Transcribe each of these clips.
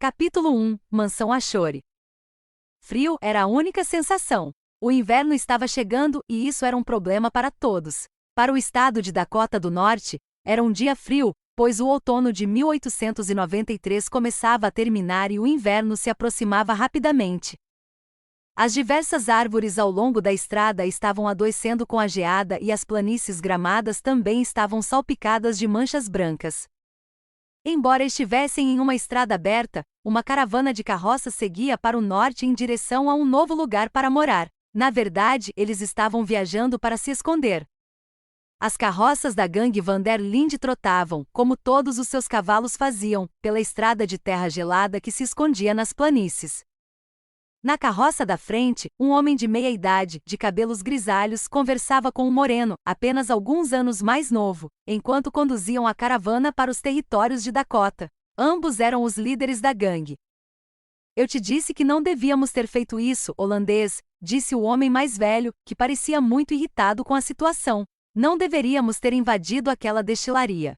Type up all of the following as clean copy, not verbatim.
Capítulo 1 – Mansão Ashore. Frio era a única sensação. O inverno estava chegando e isso era um problema para todos. Para o estado de Dakota do Norte, era um dia frio, pois o outono de 1893 começava a terminar e o inverno se aproximava rapidamente. As diversas árvores ao longo da estrada estavam adoecendo com a geada e as planícies gramadas também estavam salpicadas de manchas brancas. Embora estivessem em uma estrada aberta, uma caravana de carroças seguia para o norte em direção a um novo lugar para morar. Na verdade, eles estavam viajando para se esconder. As carroças da gangue Van der Linde trotavam, como todos os seus cavalos faziam, pela estrada de terra gelada que se escondia nas planícies. Na carroça da frente, um homem de meia idade, de cabelos grisalhos, conversava com um moreno, apenas alguns anos mais novo, enquanto conduziam a caravana para os territórios de Dakota. Ambos eram os líderes da gangue. Eu te disse que não devíamos ter feito isso, holandês, disse o homem mais velho, que parecia muito irritado com a situação. Não deveríamos ter invadido aquela destilaria.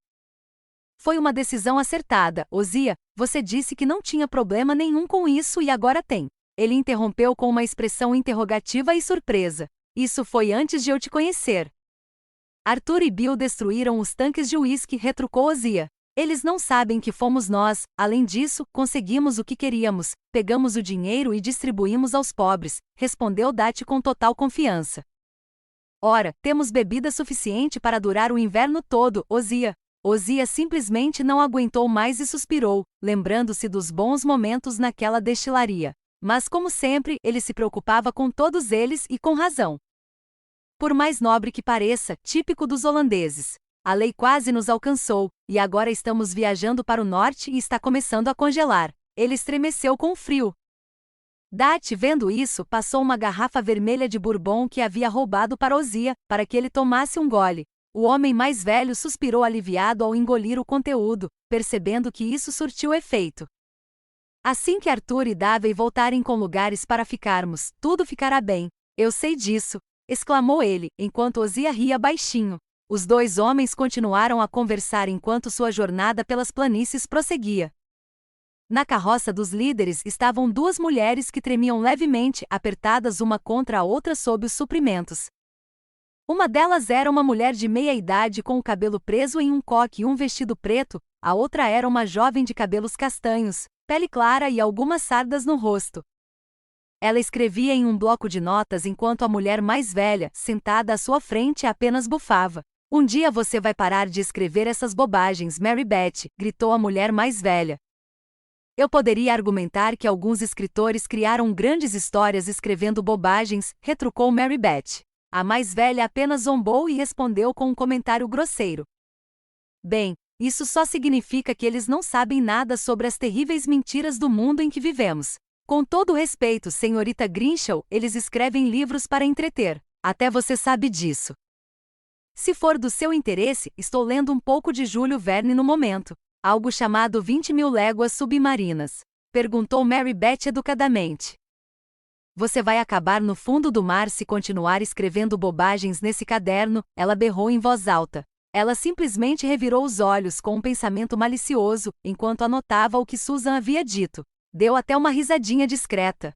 Foi uma decisão acertada, Ozia, você disse que não tinha problema nenhum com isso e agora tem. Ele interrompeu com uma expressão interrogativa e surpresa. Isso foi antes de eu te conhecer. Arthur e Bill destruíram os tanques de uísque, retrucou Ozia. Eles não sabem que fomos nós, além disso, conseguimos o que queríamos, pegamos o dinheiro e distribuímos aos pobres, respondeu Dati com total confiança. Ora, temos bebida suficiente para durar o inverno todo, Ozia. Ozia simplesmente não aguentou mais e suspirou, lembrando-se dos bons momentos naquela destilaria. Mas como sempre, ele se preocupava com todos eles e com razão. Por mais nobre que pareça, típico dos holandeses. A lei quase nos alcançou, e agora estamos viajando para o norte e está começando a congelar. Ele estremeceu com o frio. Dati, vendo isso, passou uma garrafa vermelha de bourbon que havia roubado para Ozia, para que ele tomasse um gole. O homem mais velho suspirou aliviado ao engolir o conteúdo, percebendo que isso surtiu efeito. Assim que Arthur e Davey voltarem com lugares para ficarmos, tudo ficará bem. Eu sei disso, exclamou ele, enquanto Ozia ria baixinho. Os dois homens continuaram a conversar enquanto sua jornada pelas planícies prosseguia. Na carroça dos líderes estavam duas mulheres que tremiam levemente, apertadas uma contra a outra sob os suprimentos. Uma delas era uma mulher de meia idade com o cabelo preso em um coque e um vestido preto, a outra era uma jovem de cabelos castanhos, pele clara e algumas sardas no rosto. Ela escrevia em um bloco de notas enquanto a mulher mais velha, sentada à sua frente, apenas bufava. Um dia você vai parar de escrever essas bobagens, Mary Beth, gritou a mulher mais velha. Eu poderia argumentar que alguns escritores criaram grandes histórias escrevendo bobagens, retrucou Mary Beth. A mais velha apenas zombou e respondeu com um comentário grosseiro. Bem, isso só significa que eles não sabem nada sobre as terríveis mentiras do mundo em que vivemos. Com todo respeito, senhorita Grimshaw, eles escrevem livros para entreter. Até você sabe disso. Se for do seu interesse, estou lendo um pouco de Júlio Verne no momento. Algo chamado 20.000 Léguas Submarinas. Perguntou Mary Beth educadamente. Você vai acabar no fundo do mar se continuar escrevendo bobagens nesse caderno, ela berrou em voz alta. Ela simplesmente revirou os olhos com um pensamento malicioso, enquanto anotava o que Susan havia dito. Deu até uma risadinha discreta.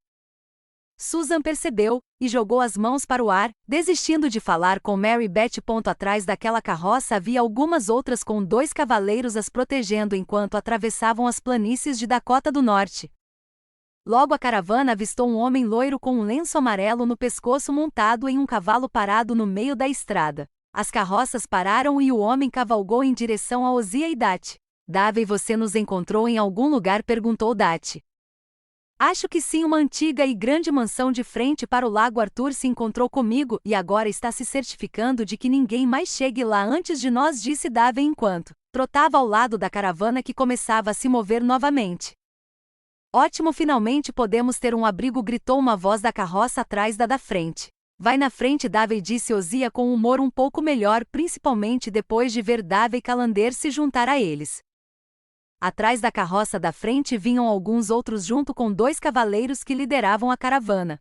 Susan percebeu, e jogou as mãos para o ar, desistindo de falar com Mary Beth. Atrás daquela carroça havia algumas outras com 2 cavaleiros as protegendo enquanto atravessavam as planícies de Dakota do Norte. Logo a caravana avistou um homem loiro com um lenço amarelo no pescoço montado em um cavalo parado no meio da estrada. As carroças pararam e o homem cavalgou em direção a Ozia e Dati. Davey, você nos encontrou em algum lugar? Perguntou Dati. Acho que sim, uma antiga e grande mansão de frente para o lago. Arthur se encontrou comigo e agora está se certificando de que ninguém mais chegue lá antes de nós, disse Davey enquanto trotava ao lado da caravana que começava a se mover novamente. Ótimo, finalmente podemos ter um abrigo, gritou uma voz da carroça atrás da frente. Vai na frente, Davey, disse Ozia com um humor um pouco melhor, principalmente depois de ver Davey Calander se juntar a eles. Atrás da carroça da frente vinham alguns outros junto com 2 cavaleiros que lideravam a caravana.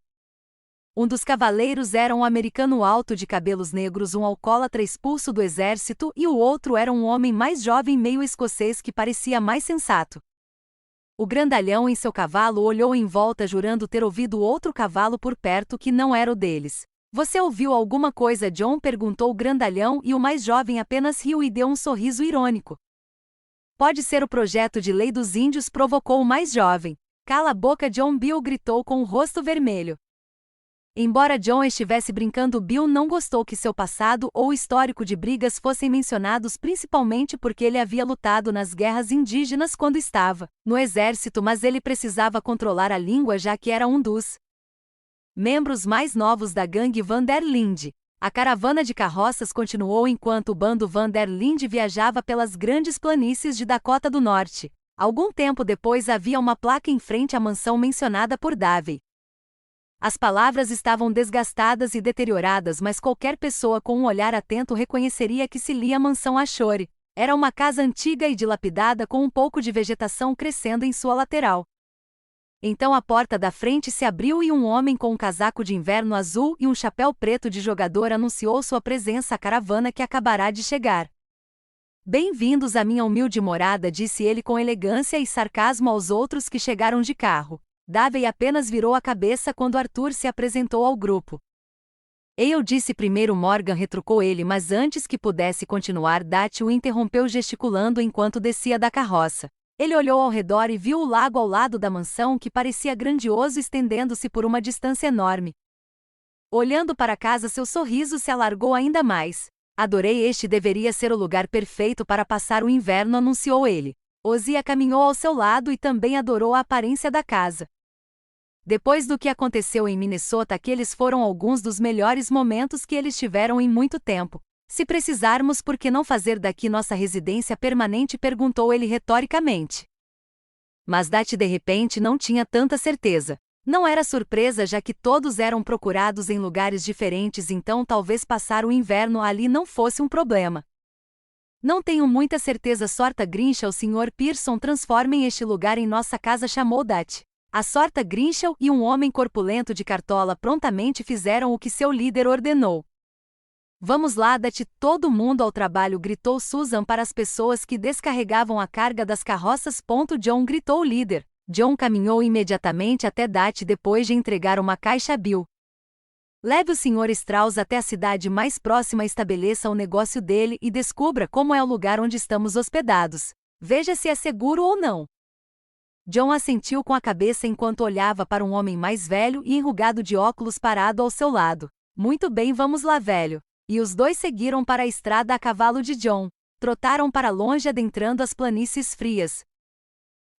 Um dos cavaleiros era um americano alto de cabelos negros, um alcoólatra expulso do exército, e o outro era um homem mais jovem meio escocês que parecia mais sensato. O grandalhão em seu cavalo olhou em volta jurando ter ouvido outro cavalo por perto que não era o deles. Você ouviu alguma coisa, John? Perguntou o grandalhão e o mais jovem apenas riu e deu um sorriso irônico. Pode ser o projeto de lei dos índios, provocou o mais jovem. Cala a boca, John, Bill gritou com o rosto vermelho. Embora John estivesse brincando, Bill não gostou que seu passado ou histórico de brigas fossem mencionados, principalmente porque ele havia lutado nas guerras indígenas quando estava no exército, mas ele precisava controlar a língua já que era um dos membros mais novos da gangue Van der Linde. A caravana de carroças continuou enquanto o bando Van der Linde viajava pelas grandes planícies de Dakota do Norte. Algum tempo depois havia uma placa em frente à mansão mencionada por Davey. As palavras estavam desgastadas e deterioradas, mas qualquer pessoa com um olhar atento reconheceria que se lia Mansão Ashore. Era uma casa antiga e dilapidada com um pouco de vegetação crescendo em sua lateral. Então a porta da frente se abriu e um homem com um casaco de inverno azul e um chapéu preto de jogador anunciou sua presença à caravana que acabará de chegar. Bem-vindos à minha humilde morada, disse ele com elegância e sarcasmo aos outros que chegaram de carro. Davey apenas virou a cabeça quando Arthur se apresentou ao grupo. Eu disse primeiro, Morgan retrucou ele, mas antes que pudesse continuar, Dati o interrompeu gesticulando enquanto descia da carroça. Ele olhou ao redor e viu o lago ao lado da mansão que parecia grandioso estendendo-se por uma distância enorme. Olhando para a casa, seu sorriso se alargou ainda mais. Adorei, este deveria ser o lugar perfeito para passar o inverno, anunciou ele. Ozia caminhou ao seu lado e também adorou a aparência da casa. Depois do que aconteceu em Minnesota, aqueles foram alguns dos melhores momentos que eles tiveram em muito tempo. Se precisarmos, por que não fazer daqui nossa residência permanente? Perguntou ele retoricamente. Mas Dati de repente não tinha tanta certeza. Não era surpresa, já que todos eram procurados em lugares diferentes, então talvez passar o inverno ali não fosse um problema. Não tenho muita certeza. Sorta Grinchell, Sr. Pearson, transformem este lugar em nossa casa, chamou Dati. A Sorta Grinchell e um homem corpulento de cartola prontamente fizeram o que seu líder ordenou. Vamos lá, Dati, todo mundo ao trabalho, gritou Susan para as pessoas que descarregavam a carga das carroças. John, gritou o líder. John caminhou imediatamente até Dati depois de entregar uma caixa a Bill. Leve o Sr. Strauss até a cidade mais próxima, estabeleça o negócio dele e descubra como é o lugar onde estamos hospedados. Veja se é seguro ou não. John assentiu com a cabeça enquanto olhava para um homem mais velho e enrugado de óculos parado ao seu lado. Muito bem, vamos lá, velho. E os dois seguiram para a estrada a cavalo de John. Trotaram para longe, adentrando as planícies frias.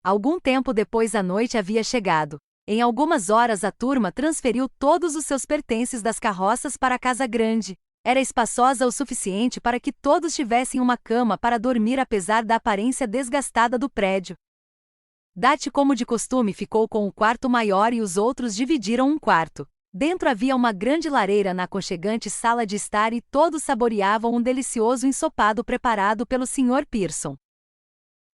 Algum tempo depois a noite havia chegado. Em algumas horas a turma transferiu todos os seus pertences das carroças para a casa grande. Era espaçosa o suficiente para que todos tivessem uma cama para dormir, apesar da aparência desgastada do prédio. Dati, como de costume, ficou com o quarto maior e os outros dividiram um quarto. Dentro havia uma grande lareira na aconchegante sala de estar e todos saboreavam um delicioso ensopado preparado pelo Sr. Pearson.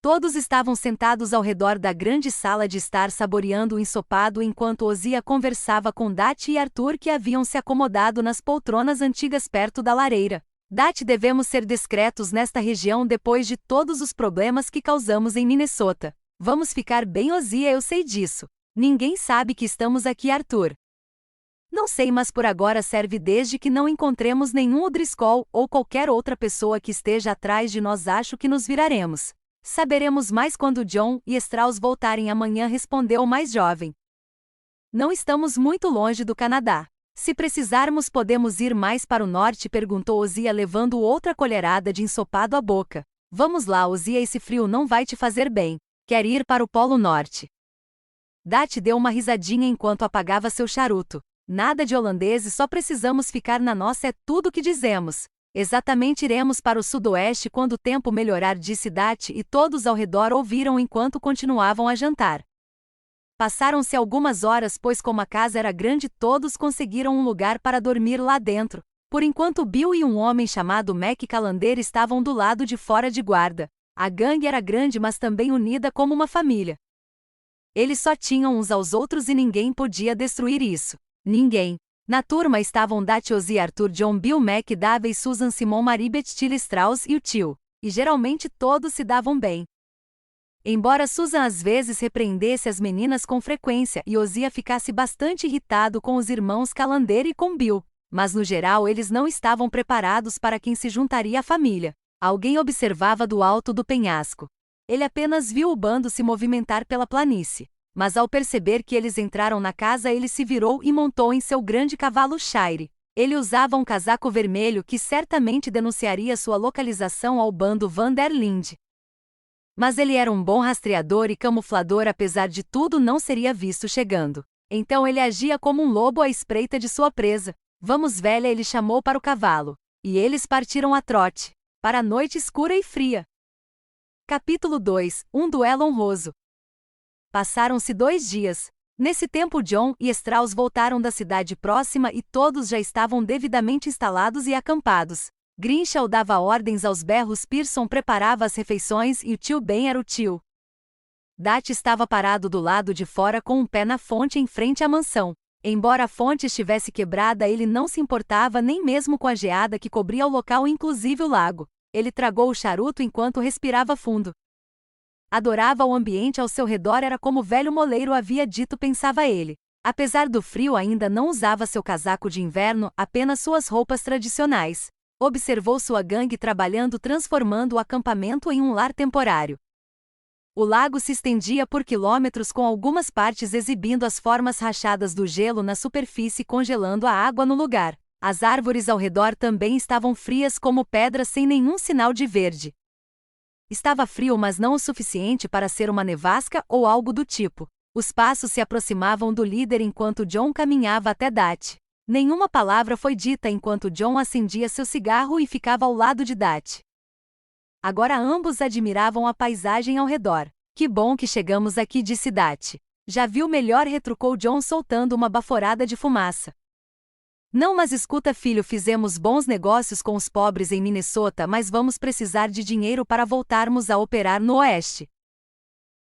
Todos estavam sentados ao redor da grande sala de estar saboreando o ensopado enquanto Ozia conversava com Dati e Arthur, que haviam se acomodado nas poltronas antigas perto da lareira. Dati, devemos ser discretos nesta região depois de todos os problemas que causamos em Minnesota. Vamos ficar bem, Ozia, eu sei disso. Ninguém sabe que estamos aqui, Arthur. Não sei, mas por agora serve desde que não encontremos nenhum O'Driscoll ou qualquer outra pessoa que esteja atrás de nós. Acho que nos viraremos. Saberemos mais quando John e Strauss voltarem amanhã, respondeu o mais jovem. Não estamos muito longe do Canadá. Se precisarmos, podemos ir mais para o norte, perguntou Ozia, levando outra colherada de ensopado à boca. Vamos lá, Ozia, esse frio não vai te fazer bem. Quer ir para o Polo Norte? Dati deu uma risadinha enquanto apagava seu charuto. Nada de holandeses, só precisamos ficar na nossa, é tudo que dizemos. Exatamente, iremos para o sudoeste quando o tempo melhorar, disse Dati, e todos ao redor ouviram enquanto continuavam a jantar. Passaram-se algumas horas, pois como a casa era grande, todos conseguiram um lugar para dormir lá dentro. Por enquanto, Bill e um homem chamado Mac Calander estavam do lado de fora de guarda. A gangue era grande, mas também unida como uma família. Eles só tinham uns aos outros e ninguém podia destruir isso. Ninguém. Na turma estavam Dati, Ozia, Arthur, John, Bill, Mac, Davey, Susan, Simon, Maribeth, Tilly, Strauss e o tio. E geralmente todos se davam bem. Embora Susan às vezes repreendesse as meninas com frequência e Uzziah ficasse bastante irritado com os irmãos Calander e com Bill, mas no geral eles não estavam preparados para quem se juntaria à família. Alguém observava do alto do penhasco. Ele apenas viu o bando se movimentar pela planície. Mas ao perceber que eles entraram na casa, ele se virou e montou em seu grande cavalo Shire. Ele usava um casaco vermelho que certamente denunciaria sua localização ao bando Van der Linde. Mas ele era um bom rastreador e camuflador, apesar de tudo, não seria visto chegando. Então ele agia como um lobo à espreita de sua presa. Vamos, velha, ele chamou para o cavalo. E eles partiram a trote, para a noite escura e fria. Capítulo 2 – Um duelo honroso. Passaram-se 2 dias. Nesse tempo John e Strauss voltaram da cidade próxima e todos já estavam devidamente instalados e acampados. Grinchell dava ordens aos berros, Pearson preparava as refeições e o tio Ben era o tio. Dat estava parado do lado de fora com um pé na fonte em frente à mansão. Embora a fonte estivesse quebrada, ele não se importava nem mesmo com a geada que cobria o local, inclusive o lago. Ele tragou o charuto enquanto respirava fundo. Adorava o ambiente ao seu redor, era como o velho moleiro havia dito, pensava ele. Apesar do frio, ainda não usava seu casaco de inverno, apenas suas roupas tradicionais. Observou sua gangue trabalhando, transformando o acampamento em um lar temporário. O lago se estendia por quilômetros, com algumas partes exibindo as formas rachadas do gelo na superfície, congelando a água no lugar. As árvores ao redor também estavam frias como pedras, sem nenhum sinal de verde. Estava frio, mas não o suficiente para ser uma nevasca ou algo do tipo. Os passos se aproximavam do líder enquanto John caminhava até Dat. Nenhuma palavra foi dita enquanto John acendia seu cigarro e ficava ao lado de Dat. Agora ambos admiravam a paisagem ao redor. Que bom que chegamos aqui, disse Dat. Já viu melhor, retrucou John soltando uma baforada de fumaça. Não, mas escuta, filho, fizemos bons negócios com os pobres em Minnesota, mas vamos precisar de dinheiro para voltarmos a operar no Oeste.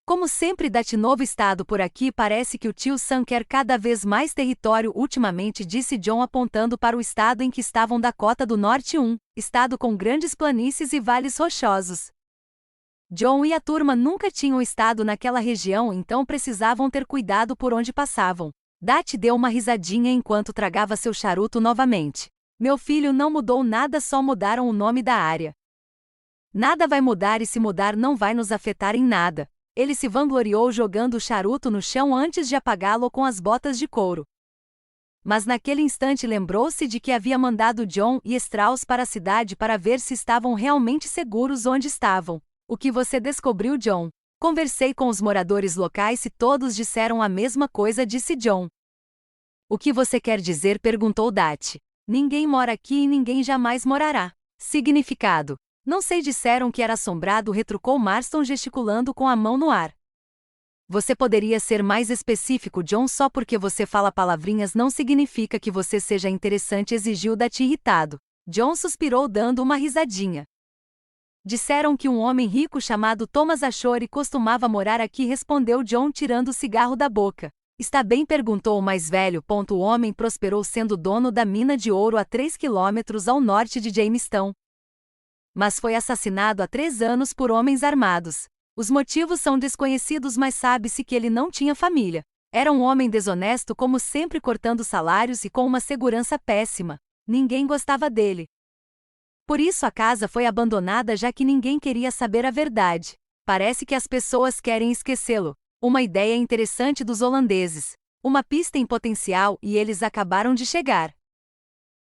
Como sempre, Dat, novo estado por aqui, parece que o tio Sam quer cada vez mais território ultimamente, disse John apontando para o estado em que estavam, Dakota do Norte, um estado com grandes planícies e vales rochosos. John e a turma nunca tinham estado naquela região, então precisavam ter cuidado por onde passavam. Dat deu uma risadinha enquanto tragava seu charuto novamente. Meu filho, não mudou nada, só mudaram o nome da área. Nada vai mudar e se mudar não vai nos afetar em nada. Ele se vangloriou jogando o charuto no chão antes de apagá-lo com as botas de couro. Mas naquele instante lembrou-se de que havia mandado John e Strauss para a cidade para ver se estavam realmente seguros onde estavam. O que você descobriu, John? Conversei com os moradores locais e todos disseram a mesma coisa, disse John. O que você quer dizer? Perguntou Dat. Ninguém mora aqui e ninguém jamais morará. Significado? Não sei, disseram que era assombrado, retrucou Marston gesticulando com a mão no ar. Você poderia ser mais específico, John? Só porque você fala palavrinhas não significa que você seja interessante, exigiu Dat irritado. John suspirou dando uma risadinha. Disseram que um homem rico chamado Thomas Ashore costumava morar aqui, respondeu John tirando o cigarro da boca. Está bem? Perguntou o mais velho. O homem prosperou sendo dono da mina de ouro a 3 quilômetros ao norte de Jamestown. Mas foi assassinado há 3 anos por homens armados. Os motivos são desconhecidos, mas sabe-se que ele não tinha família. Era um homem desonesto, como sempre, cortando salários e com uma segurança péssima. Ninguém gostava dele. Por isso a casa foi abandonada, já que ninguém queria saber a verdade. Parece que as pessoas querem esquecê-lo. Uma ideia interessante dos holandeses. Uma pista em potencial, e eles acabaram de chegar.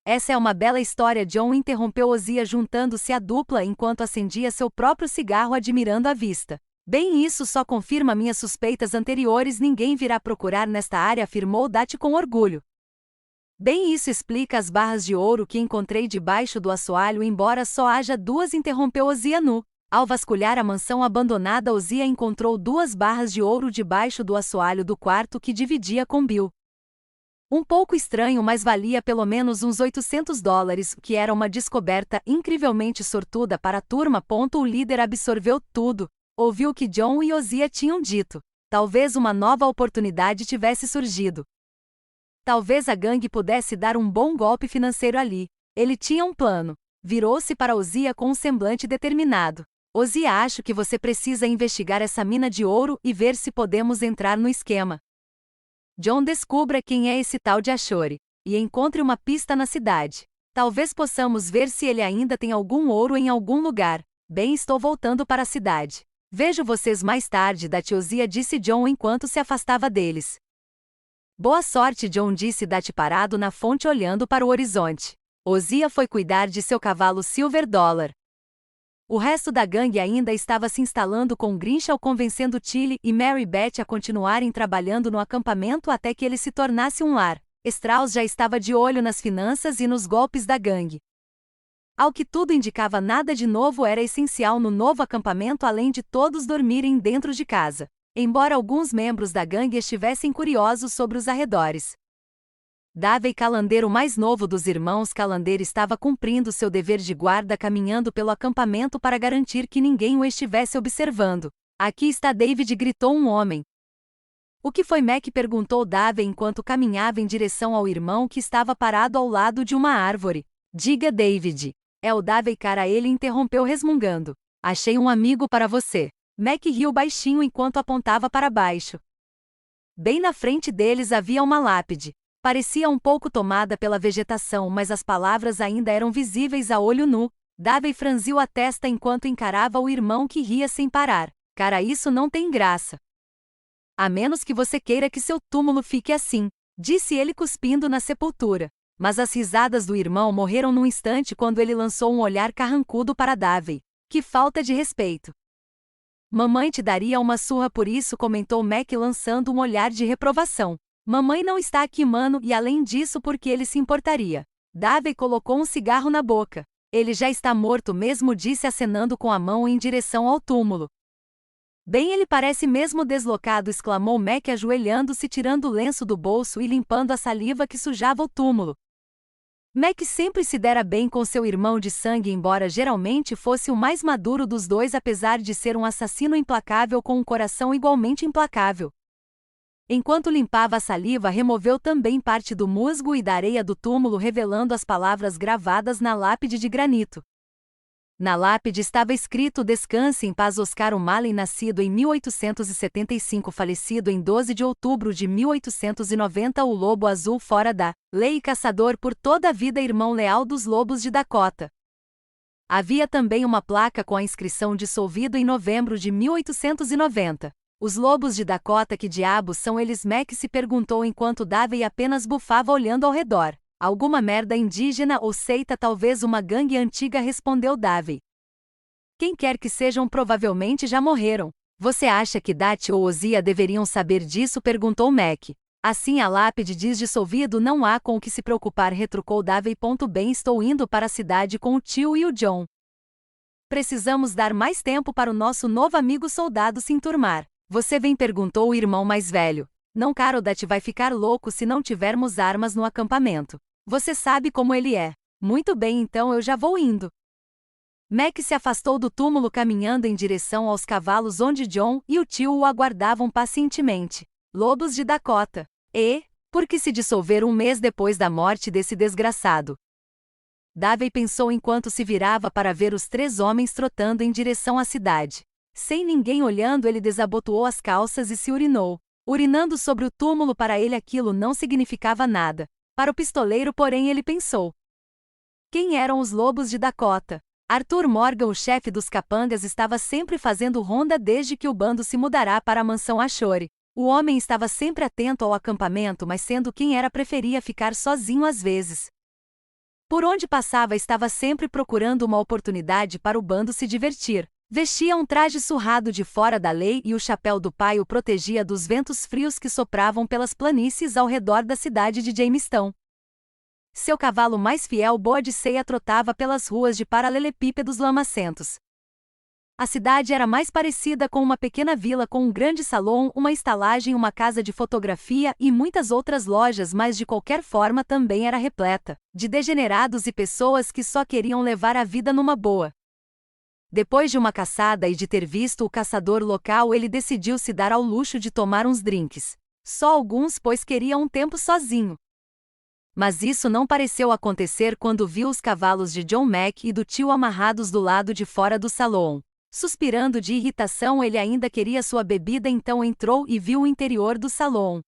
Essa é uma bela história, John, interrompeu Uzziah juntando-se à dupla enquanto acendia seu próprio cigarro, admirando a vista. Bem, isso só confirma minhas suspeitas anteriores, ninguém virá procurar nesta área, afirmou Dat com orgulho. Bem, isso explica as barras de ouro que encontrei debaixo do assoalho, embora só haja 2, interrompeu Uzziah nu. Ao vasculhar a mansão abandonada, Uzziah encontrou 2 barras de ouro debaixo do assoalho do quarto que dividia com Bill. Um pouco estranho, mas valia pelo menos uns $800, que era uma descoberta incrivelmente sortuda para a turma. O líder absorveu tudo. Ouviu o que John e Uzziah tinham dito. Talvez uma nova oportunidade tivesse surgido. Talvez a gangue pudesse dar um bom golpe financeiro ali. Ele tinha um plano. Virou-se para Uzziah com um semblante determinado. Ozzy, acho que você precisa investigar essa mina de ouro e ver se podemos entrar no esquema. John, descubra quem é esse tal de Ashore e encontre uma pista na cidade. Talvez possamos ver se ele ainda tem algum ouro em algum lugar. Bem, estou voltando para a cidade. Vejo vocês mais tarde, Dat. Ozzy, disse John enquanto se afastava deles. Boa sorte, John, disse Dat parado na fonte olhando para o horizonte. Ozzy foi cuidar de seu cavalo Silver Dollar. O resto da gangue ainda estava se instalando com Grinchell, convencendo Tilly e Mary Beth a continuarem trabalhando no acampamento até que ele se tornasse um lar. Strauss já estava de olho nas finanças e nos golpes da gangue. Ao que tudo indicava, nada de novo era essencial no novo acampamento além de todos dormirem dentro de casa, embora alguns membros da gangue estivessem curiosos sobre os arredores. Davey Callender, o mais novo dos irmãos Callender, estava cumprindo seu dever de guarda, caminhando pelo acampamento para garantir que ninguém o estivesse observando. Aqui está David, gritou um homem. O que foi, Mac? Perguntou Davey enquanto caminhava em direção ao irmão que estava parado ao lado de uma árvore. Diga, David. É o Davey, cara, ele interrompeu resmungando. Achei um amigo para você. Mac riu baixinho enquanto apontava para baixo. Bem na frente deles havia uma lápide. Parecia um pouco tomada pela vegetação, mas as palavras ainda eram visíveis a olho nu. Davey franziu a testa enquanto encarava o irmão que ria sem parar. Cara, isso não tem graça. A menos que você queira que seu túmulo fique assim, disse ele cuspindo na sepultura. Mas as risadas do irmão morreram num instante quando ele lançou um olhar carrancudo para Davey. Que falta de respeito. Mamãe te daria uma surra por isso, comentou Mac lançando um olhar de reprovação. Mamãe não está aqui, mano, e além disso, por que ele se importaria? Davey colocou um cigarro na boca. Ele já está morto mesmo, disse acenando com a mão em direção ao túmulo. Bem, ele parece mesmo deslocado, exclamou Mac ajoelhando-se, tirando o lenço do bolso e limpando a saliva que sujava o túmulo. Mac sempre se dera bem com seu irmão de sangue, embora geralmente fosse o mais maduro dos dois, apesar de ser um assassino implacável com um coração igualmente implacável. Enquanto limpava a saliva, removeu também parte do musgo e da areia do túmulo, revelando as palavras gravadas na lápide de granito. Na lápide estava escrito: Descanse em paz, Oscar O'Malley, nascido em 1875, falecido em 12 de outubro de 1890, o lobo azul fora da lei e caçador por toda a vida, irmão leal dos lobos de Dakota. Havia também uma placa com a inscrição: dissolvido em novembro de 1890. Os lobos de Dakota, que diabos são eles? Mac se perguntou enquanto Davey apenas bufava olhando ao redor. Alguma merda indígena ou seita, talvez uma gangue antiga, respondeu Davey. Quem quer que sejam, provavelmente já morreram. Você acha que Dat ou Ozzy deveriam saber disso? Perguntou Mac. Assim a lápide diz dissolvido, não há com o que se preocupar, retrucou Davey. Bem, estou indo para a cidade com o tio e o John. Precisamos dar mais tempo para o nosso novo amigo soldado se enturmar. Você vem? Perguntou o irmão mais velho. Não, caro, Dat vai ficar louco se não tivermos armas no acampamento. Você sabe como ele é. Muito bem, então eu já vou indo. Mac se afastou do túmulo, caminhando em direção aos cavalos onde John e o tio o aguardavam pacientemente. Lobos de Dakota. E, por que se dissolver um mês depois da morte desse desgraçado? Davey pensou enquanto se virava para ver os três homens trotando em direção à cidade. Sem ninguém olhando, ele desabotoou as calças e se urinou. Urinando sobre o túmulo, para ele aquilo não significava nada. Para o pistoleiro, porém, ele pensou. Quem eram os lobos de Dakota? Arthur Morgan, o chefe dos capangas, estava sempre fazendo ronda desde que o bando se mudará para a mansão Ashore. O homem estava sempre atento ao acampamento, mas sendo quem era, preferia ficar sozinho às vezes. Por onde passava, estava sempre procurando uma oportunidade para o bando se divertir. Vestia um traje surrado de fora da lei e o chapéu do pai o protegia dos ventos frios que sopravam pelas planícies ao redor da cidade de Jamestown. Seu cavalo mais fiel, Boa de Ceia, trotava pelas ruas de paralelepípedos lamacentos. A cidade era mais parecida com uma pequena vila com um grande salão, uma estalagem, uma casa de fotografia e muitas outras lojas, mas de qualquer forma também era repleta de degenerados e pessoas que só queriam levar a vida numa boa. Depois de uma caçada e de ter visto o caçador local, ele decidiu se dar ao luxo de tomar uns drinks. Só alguns, pois queria um tempo sozinho. Mas isso não pareceu acontecer quando viu os cavalos de John Mac e do tio amarrados do lado de fora do salão. Suspirando de irritação, ele ainda queria sua bebida, então entrou e viu o interior do salão.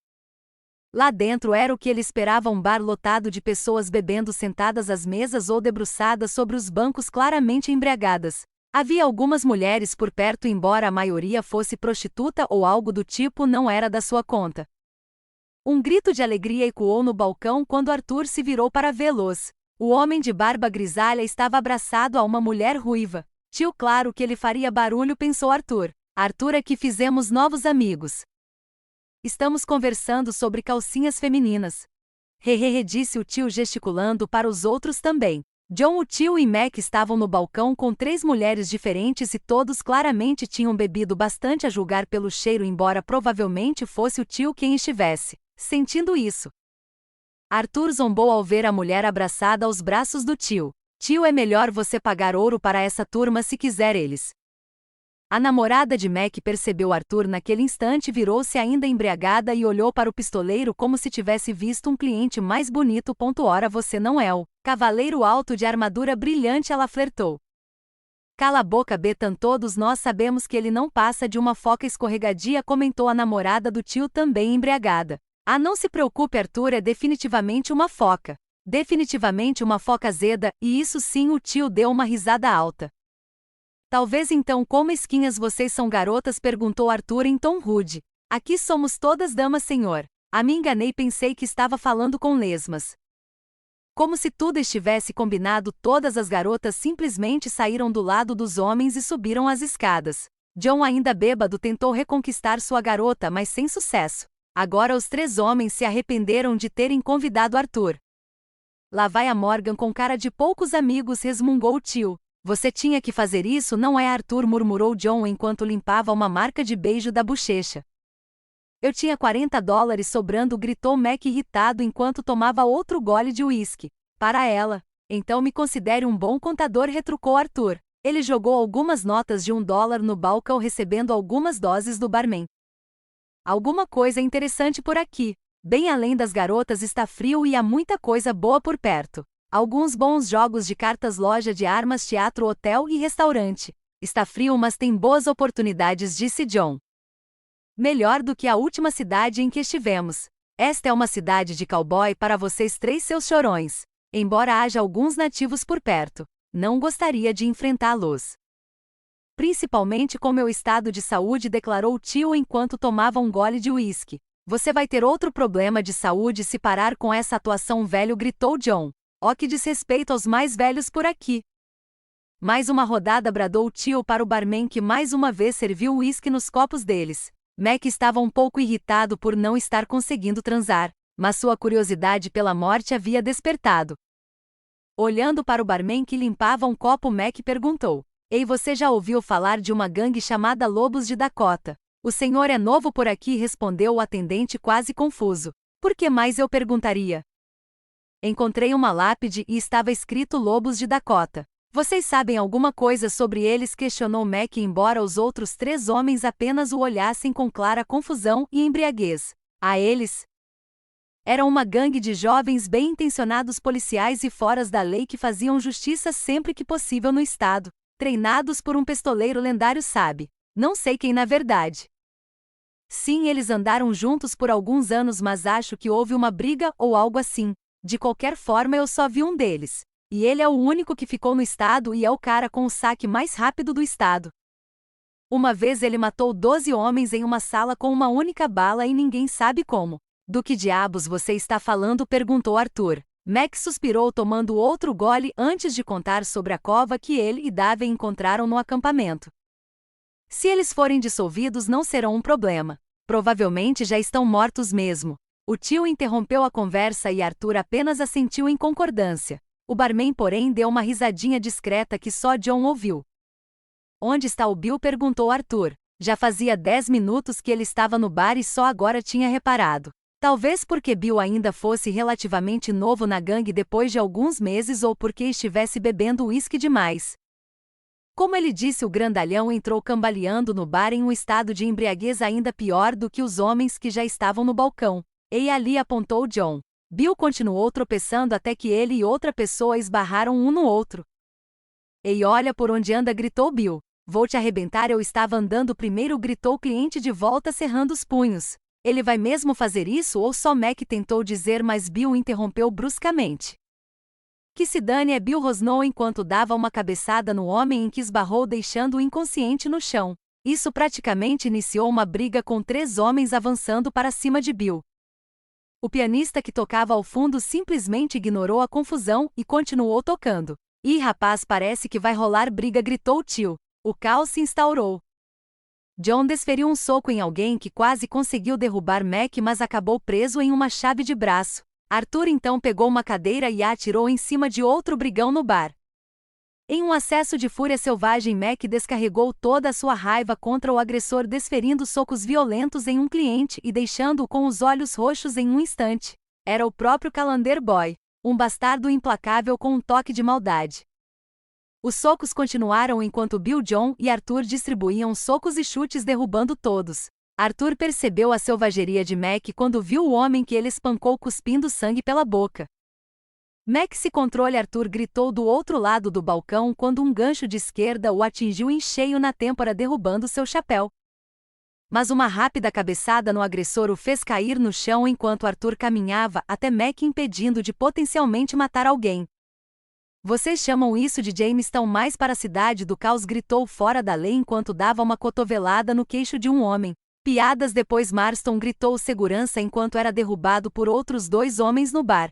Lá dentro era o que ele esperava, um bar lotado de pessoas bebendo sentadas às mesas ou debruçadas sobre os bancos, claramente embriagadas. Havia algumas mulheres por perto, embora a maioria fosse prostituta ou algo do tipo, não era da sua conta. Um grito de alegria ecoou no balcão quando Arthur se virou para vê-los. O homem de barba grisalha estava abraçado a uma mulher ruiva. Tio, claro que ele faria barulho, pensou Arthur. Arthur, é que fizemos novos amigos. Estamos conversando sobre calcinhas femininas. Hehehe, disse o tio gesticulando para os outros também. John, o tio e Mac estavam no balcão com 3 mulheres diferentes e todos claramente tinham bebido bastante, a julgar pelo cheiro, embora provavelmente fosse o tio quem estivesse sentindo isso. Arthur zombou ao ver a mulher abraçada aos braços do tio. Tio, é melhor você pagar ouro para essa turma se quiser eles. A namorada de Mac percebeu Arthur naquele instante, virou-se ainda embriagada e olhou para o pistoleiro como se tivesse visto um cliente mais bonito. Ora, você não é o cavaleiro alto de armadura brilhante, ela flertou. Cala a boca, Bethan, todos nós sabemos que ele não passa de uma foca escorregadia, comentou a namorada do tio, também embriagada. Ah, não se preocupe, Arthur é definitivamente uma foca. Definitivamente uma foca azeda, e isso sim, o tio deu uma risada alta. Talvez então, como esquinhas vocês são garotas, perguntou Arthur em tom rude. Aqui somos todas damas, senhor. Ah, me enganei, pensei que estava falando com lesmas. Como se tudo estivesse combinado, todas as garotas simplesmente saíram do lado dos homens e subiram as escadas. John, ainda bêbado, tentou reconquistar sua garota, mas sem sucesso. Agora os 3 homens se arrependeram de terem convidado Arthur. Lá vai a Morgan com cara de poucos amigos, resmungou o tio. Você tinha que fazer isso, não é, Arthur, murmurou John enquanto limpava uma marca de beijo da bochecha. Eu tinha $40 sobrando, gritou Mac irritado enquanto tomava outro gole de uísque. Para ela. Então me considere um bom contador, retrucou Arthur. Ele jogou algumas notas de $1 no balcão, recebendo algumas doses do barman. Alguma coisa interessante por aqui. Bem além das garotas está frio e há muita coisa boa por perto. Alguns bons jogos de cartas, loja de armas, teatro, hotel e restaurante. Está frio, mas tem boas oportunidades, disse John. Melhor do que a última cidade em que estivemos. Esta é uma cidade de cowboy para vocês 3, seus chorões. Embora haja alguns nativos por perto, não gostaria de enfrentá-los. Principalmente com meu estado de saúde, declarou o tio enquanto tomava um gole de uísque. Você vai ter outro problema de saúde se parar com essa atuação, velho, gritou John. Ó, que desrespeito aos mais velhos por aqui. Mais uma rodada, bradou o tio para o barman, que mais uma vez serviu uísque nos copos deles. Mac estava um pouco irritado por não estar conseguindo transar, mas sua curiosidade pela morte havia despertado. Olhando para o barman que limpava um copo, Mac perguntou. Ei, você já ouviu falar de uma gangue chamada Lobos de Dakota? O senhor é novo por aqui, respondeu o atendente quase confuso. Por que mais eu perguntaria? Encontrei uma lápide e estava escrito Lobos de Dakota. Vocês sabem alguma coisa sobre eles? Questionou Mac, embora os outros 3 homens apenas o olhassem com clara confusão e embriaguez. A eles? Eram uma gangue de jovens bem-intencionados policiais e foras da lei que faziam justiça sempre que possível no estado, treinados por um pistoleiro lendário, sabe? Não sei quem na verdade. Sim, eles andaram juntos por alguns anos, mas acho que houve uma briga ou algo assim. De qualquer forma, eu só vi um deles. E ele é o único que ficou no estado e é o cara com o saque mais rápido do estado. Uma vez ele matou 12 homens em uma sala com uma única bala e ninguém sabe como. Do que diabos você está falando? Perguntou Arthur. Mac suspirou, tomando outro gole antes de contar sobre a cova que ele e Davey encontraram no acampamento. Se eles forem dissolvidos, não serão um problema. Provavelmente já estão mortos mesmo. O tio interrompeu a conversa e Arthur apenas assentiu em concordância. O barman, porém, deu uma risadinha discreta que só John ouviu. Onde está o Bill? Perguntou Arthur. Já fazia 10 minutos que ele estava no bar e só agora tinha reparado. Talvez porque Bill ainda fosse relativamente novo na gangue depois de alguns meses ou porque estivesse bebendo uísque demais. Como ele disse, o grandalhão entrou cambaleando no bar em um estado de embriaguez ainda pior do que os homens que já estavam no balcão. Ei, ali, apontou John. Bill continuou tropeçando até que ele e outra pessoa esbarraram um no outro. Ei, olha por onde anda, gritou Bill. Vou te arrebentar, eu estava andando primeiro, gritou o cliente de volta cerrando os punhos. Ele vai mesmo fazer isso ou só Mac tentou dizer, mas Bill o interrompeu bruscamente. Que se dane, é, Bill rosnou enquanto dava uma cabeçada no homem em que esbarrou, deixando-o inconsciente no chão. Isso praticamente iniciou uma briga com 3 homens avançando para cima de Bill. O pianista que tocava ao fundo simplesmente ignorou a confusão e continuou tocando. Ih, rapaz, parece que vai rolar briga, gritou o tio. O caos se instaurou. John desferiu um soco em alguém que quase conseguiu derrubar Mac, mas acabou preso em uma chave de braço. Arthur então pegou uma cadeira e a atirou em cima de outro brigão no bar. Em um acesso de fúria selvagem, Mac descarregou toda a sua raiva contra o agressor, desferindo socos violentos em um cliente e deixando-o com os olhos roxos em um instante. Era o próprio Calendar Boy, um bastardo implacável com um toque de maldade. Os socos continuaram enquanto Bill, John e Arthur distribuíam socos e chutes, derrubando todos. Arthur percebeu a selvageria de Mac quando viu o homem que ele espancou cuspindo sangue pela boca. Mac, se controle, Arthur gritou do outro lado do balcão quando um gancho de esquerda o atingiu em cheio na têmpora, derrubando seu chapéu. Mas uma rápida cabeçada no agressor o fez cair no chão enquanto Arthur caminhava até Mac, impedindo de potencialmente matar alguém. Vocês chamam isso de Jamestown, mais para a cidade do caos, gritou fora da lei enquanto dava uma cotovelada no queixo de um homem. Piadas depois, Marston gritou segurança enquanto era derrubado por outros 2 homens no bar.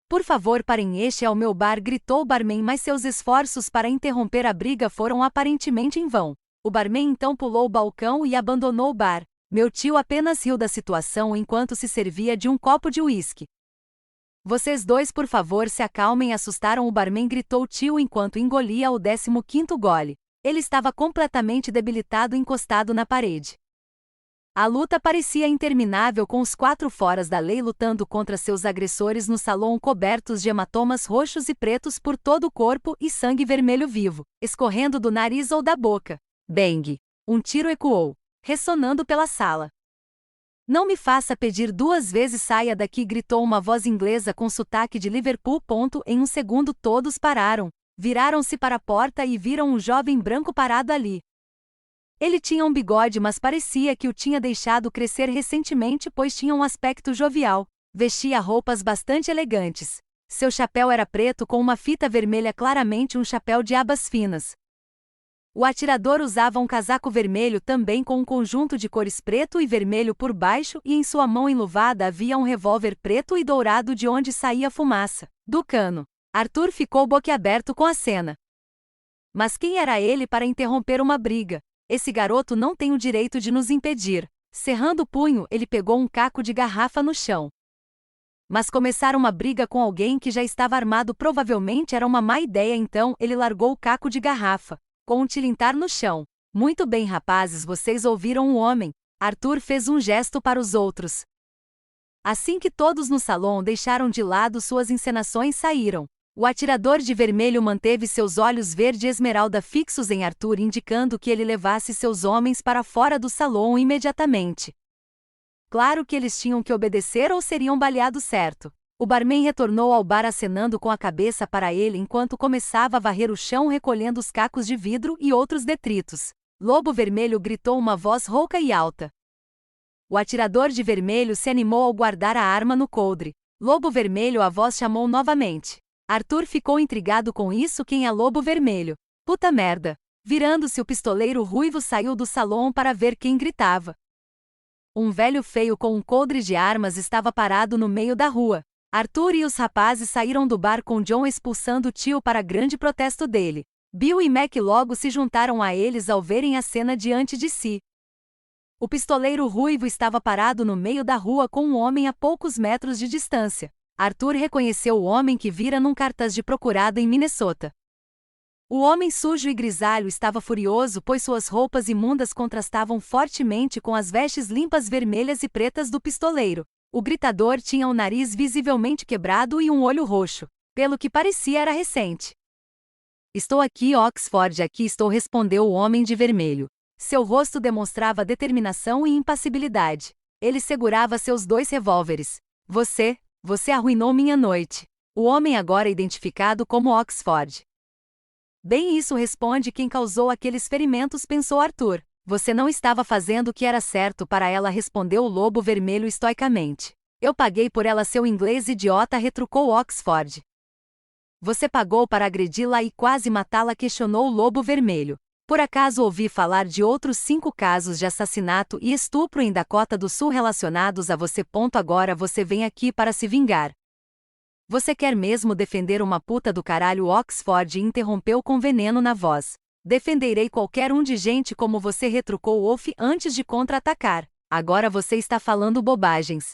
Por favor, parem, este é o meu bar, gritou o barman, mas seus esforços para interromper a briga foram aparentemente em vão. O barman então pulou o balcão e abandonou o bar. Meu tio apenas riu da situação enquanto se servia de um copo de uísque. Vocês 2, por favor, se acalmem, assustaram o barman, gritou o tio enquanto engolia o 15º gole. Ele estava completamente debilitado, encostado na parede. A luta parecia interminável, com os 4 foras da lei lutando contra seus agressores no salão, cobertos de hematomas roxos e pretos por todo o corpo e sangue vermelho vivo, escorrendo do nariz ou da boca. Bang! Um tiro ecoou, ressonando pela sala. Não me faça pedir 2 vezes, saia daqui, gritou uma voz inglesa com sotaque de Liverpool. Em um segundo todos pararam, viraram-se para a porta e viram um jovem branco parado ali. Ele tinha um bigode, mas parecia que o tinha deixado crescer recentemente, pois tinha um aspecto jovial. Vestia roupas bastante elegantes. Seu chapéu era preto com uma fita vermelha, claramente um chapéu de abas finas. O atirador usava um casaco vermelho também, com um conjunto de cores preto e vermelho por baixo, e em sua mão enluvada havia um revólver preto e dourado de onde saía fumaça do cano. Arthur ficou boquiaberto com a cena. Mas quem era ele para interromper uma briga? Esse garoto não tem o direito de nos impedir. Cerrando o punho, ele pegou um caco de garrafa no chão. Mas começar uma briga com alguém que já estava armado provavelmente era uma má ideia, então ele largou o caco de garrafa, com um tilintar no chão. Muito bem, rapazes, vocês ouviram o homem. Arthur fez um gesto para os outros. Assim que todos no salão deixaram de lado suas encenações, saíram. O atirador de vermelho manteve seus olhos verde esmeralda fixos em Arthur, indicando que ele levasse seus homens para fora do salão imediatamente. Claro que eles tinham que obedecer ou seriam baleados, certo? O barman retornou ao bar acenando com a cabeça para ele enquanto começava a varrer o chão, recolhendo os cacos de vidro e outros detritos. Lobo Vermelho, gritou uma voz rouca e alta. O atirador de vermelho se animou ao guardar a arma no coldre. Lobo Vermelho, a voz chamou novamente. Arthur ficou intrigado com isso. Quem é Lobo Vermelho? Puta merda! Virando-se, o pistoleiro ruivo saiu do salão para ver quem gritava. Um velho feio com um coldre de armas estava parado no meio da rua. Arthur e os rapazes saíram do bar com John expulsando o tio para grande protesto dele. Bill e Mac logo se juntaram a eles ao verem a cena diante de si. O pistoleiro ruivo estava parado no meio da rua com um homem a poucos metros de distância. Arthur reconheceu o homem que vira num cartaz de procurado em Minnesota. O homem sujo e grisalho estava furioso, pois suas roupas imundas contrastavam fortemente com as vestes limpas vermelhas e pretas do pistoleiro. O gritador tinha o nariz visivelmente quebrado e um olho roxo, pelo que parecia era recente. Estou aqui, Oxford, aqui estou, respondeu o homem de vermelho. Seu rosto demonstrava determinação e impassibilidade. Ele segurava seus 2 revólveres. Você arruinou minha noite. O homem, agora identificado como Oxford, Bem, isso responde quem causou aqueles ferimentos, pensou Arthur. Você não estava fazendo o que era certo para ela, respondeu o lobo vermelho estoicamente. Eu paguei por ela, seu inglês idiota, retrucou Oxford. Você pagou para agredi-la e quase matá-la, questionou o lobo vermelho. Por acaso ouvi falar de outros 5 casos de assassinato e estupro em Dakota do Sul relacionados a você. Agora você vem aqui para se vingar. Você quer mesmo defender uma puta do caralho? Oxford interrompeu com veneno na voz. Defenderei qualquer um de gente como você, retrucou Wolf antes de contra-atacar. Agora você está falando bobagens.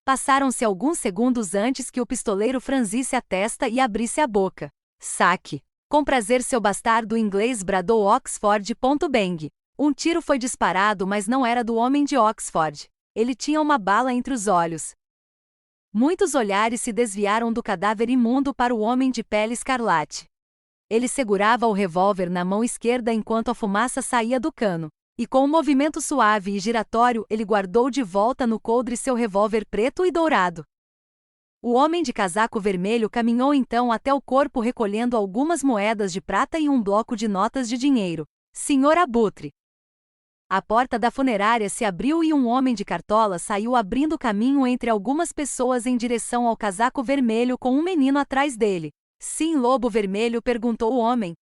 Passaram-se alguns segundos antes que o pistoleiro franzisse a testa e abrisse a boca. Saque. Com prazer, seu bastardo inglês, bradou Oxford. Bang. Um tiro foi disparado, mas não era do homem de Oxford. Ele tinha uma bala entre os olhos. Muitos olhares se desviaram do cadáver imundo para o homem de pele escarlate. Ele segurava o revólver na mão esquerda enquanto a fumaça saía do cano, e com um movimento suave e giratório ele guardou de volta no coldre seu revólver preto e dourado. O homem de casaco vermelho caminhou então até o corpo, recolhendo algumas moedas de prata e um bloco de notas de dinheiro. Senhor Abutre. A porta da funerária se abriu e um homem de cartola saiu, abrindo caminho entre algumas pessoas em direção ao casaco vermelho, com um menino atrás dele. Sim, lobo vermelho, perguntou o homem.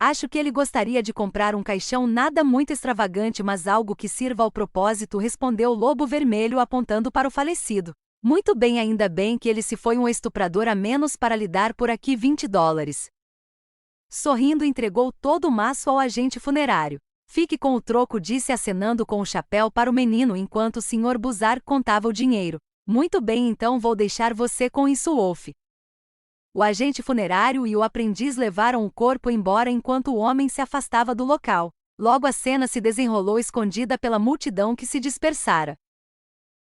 Acho que ele gostaria de comprar um caixão, nada muito extravagante, mas algo que sirva ao propósito, respondeu o lobo vermelho apontando para o falecido. Muito bem, ainda bem que ele se foi, um estuprador a menos para lhe dar por aqui $20. Sorrindo, entregou todo o maço ao agente funerário. Fique com o troco, disse acenando com o chapéu para o menino enquanto o Sr. Buzar contava o dinheiro. Muito bem, então vou deixar você com isso, Wolf. O agente funerário e o aprendiz levaram o corpo embora enquanto o homem se afastava do local. Logo a cena se desenrolou escondida pela multidão que se dispersara.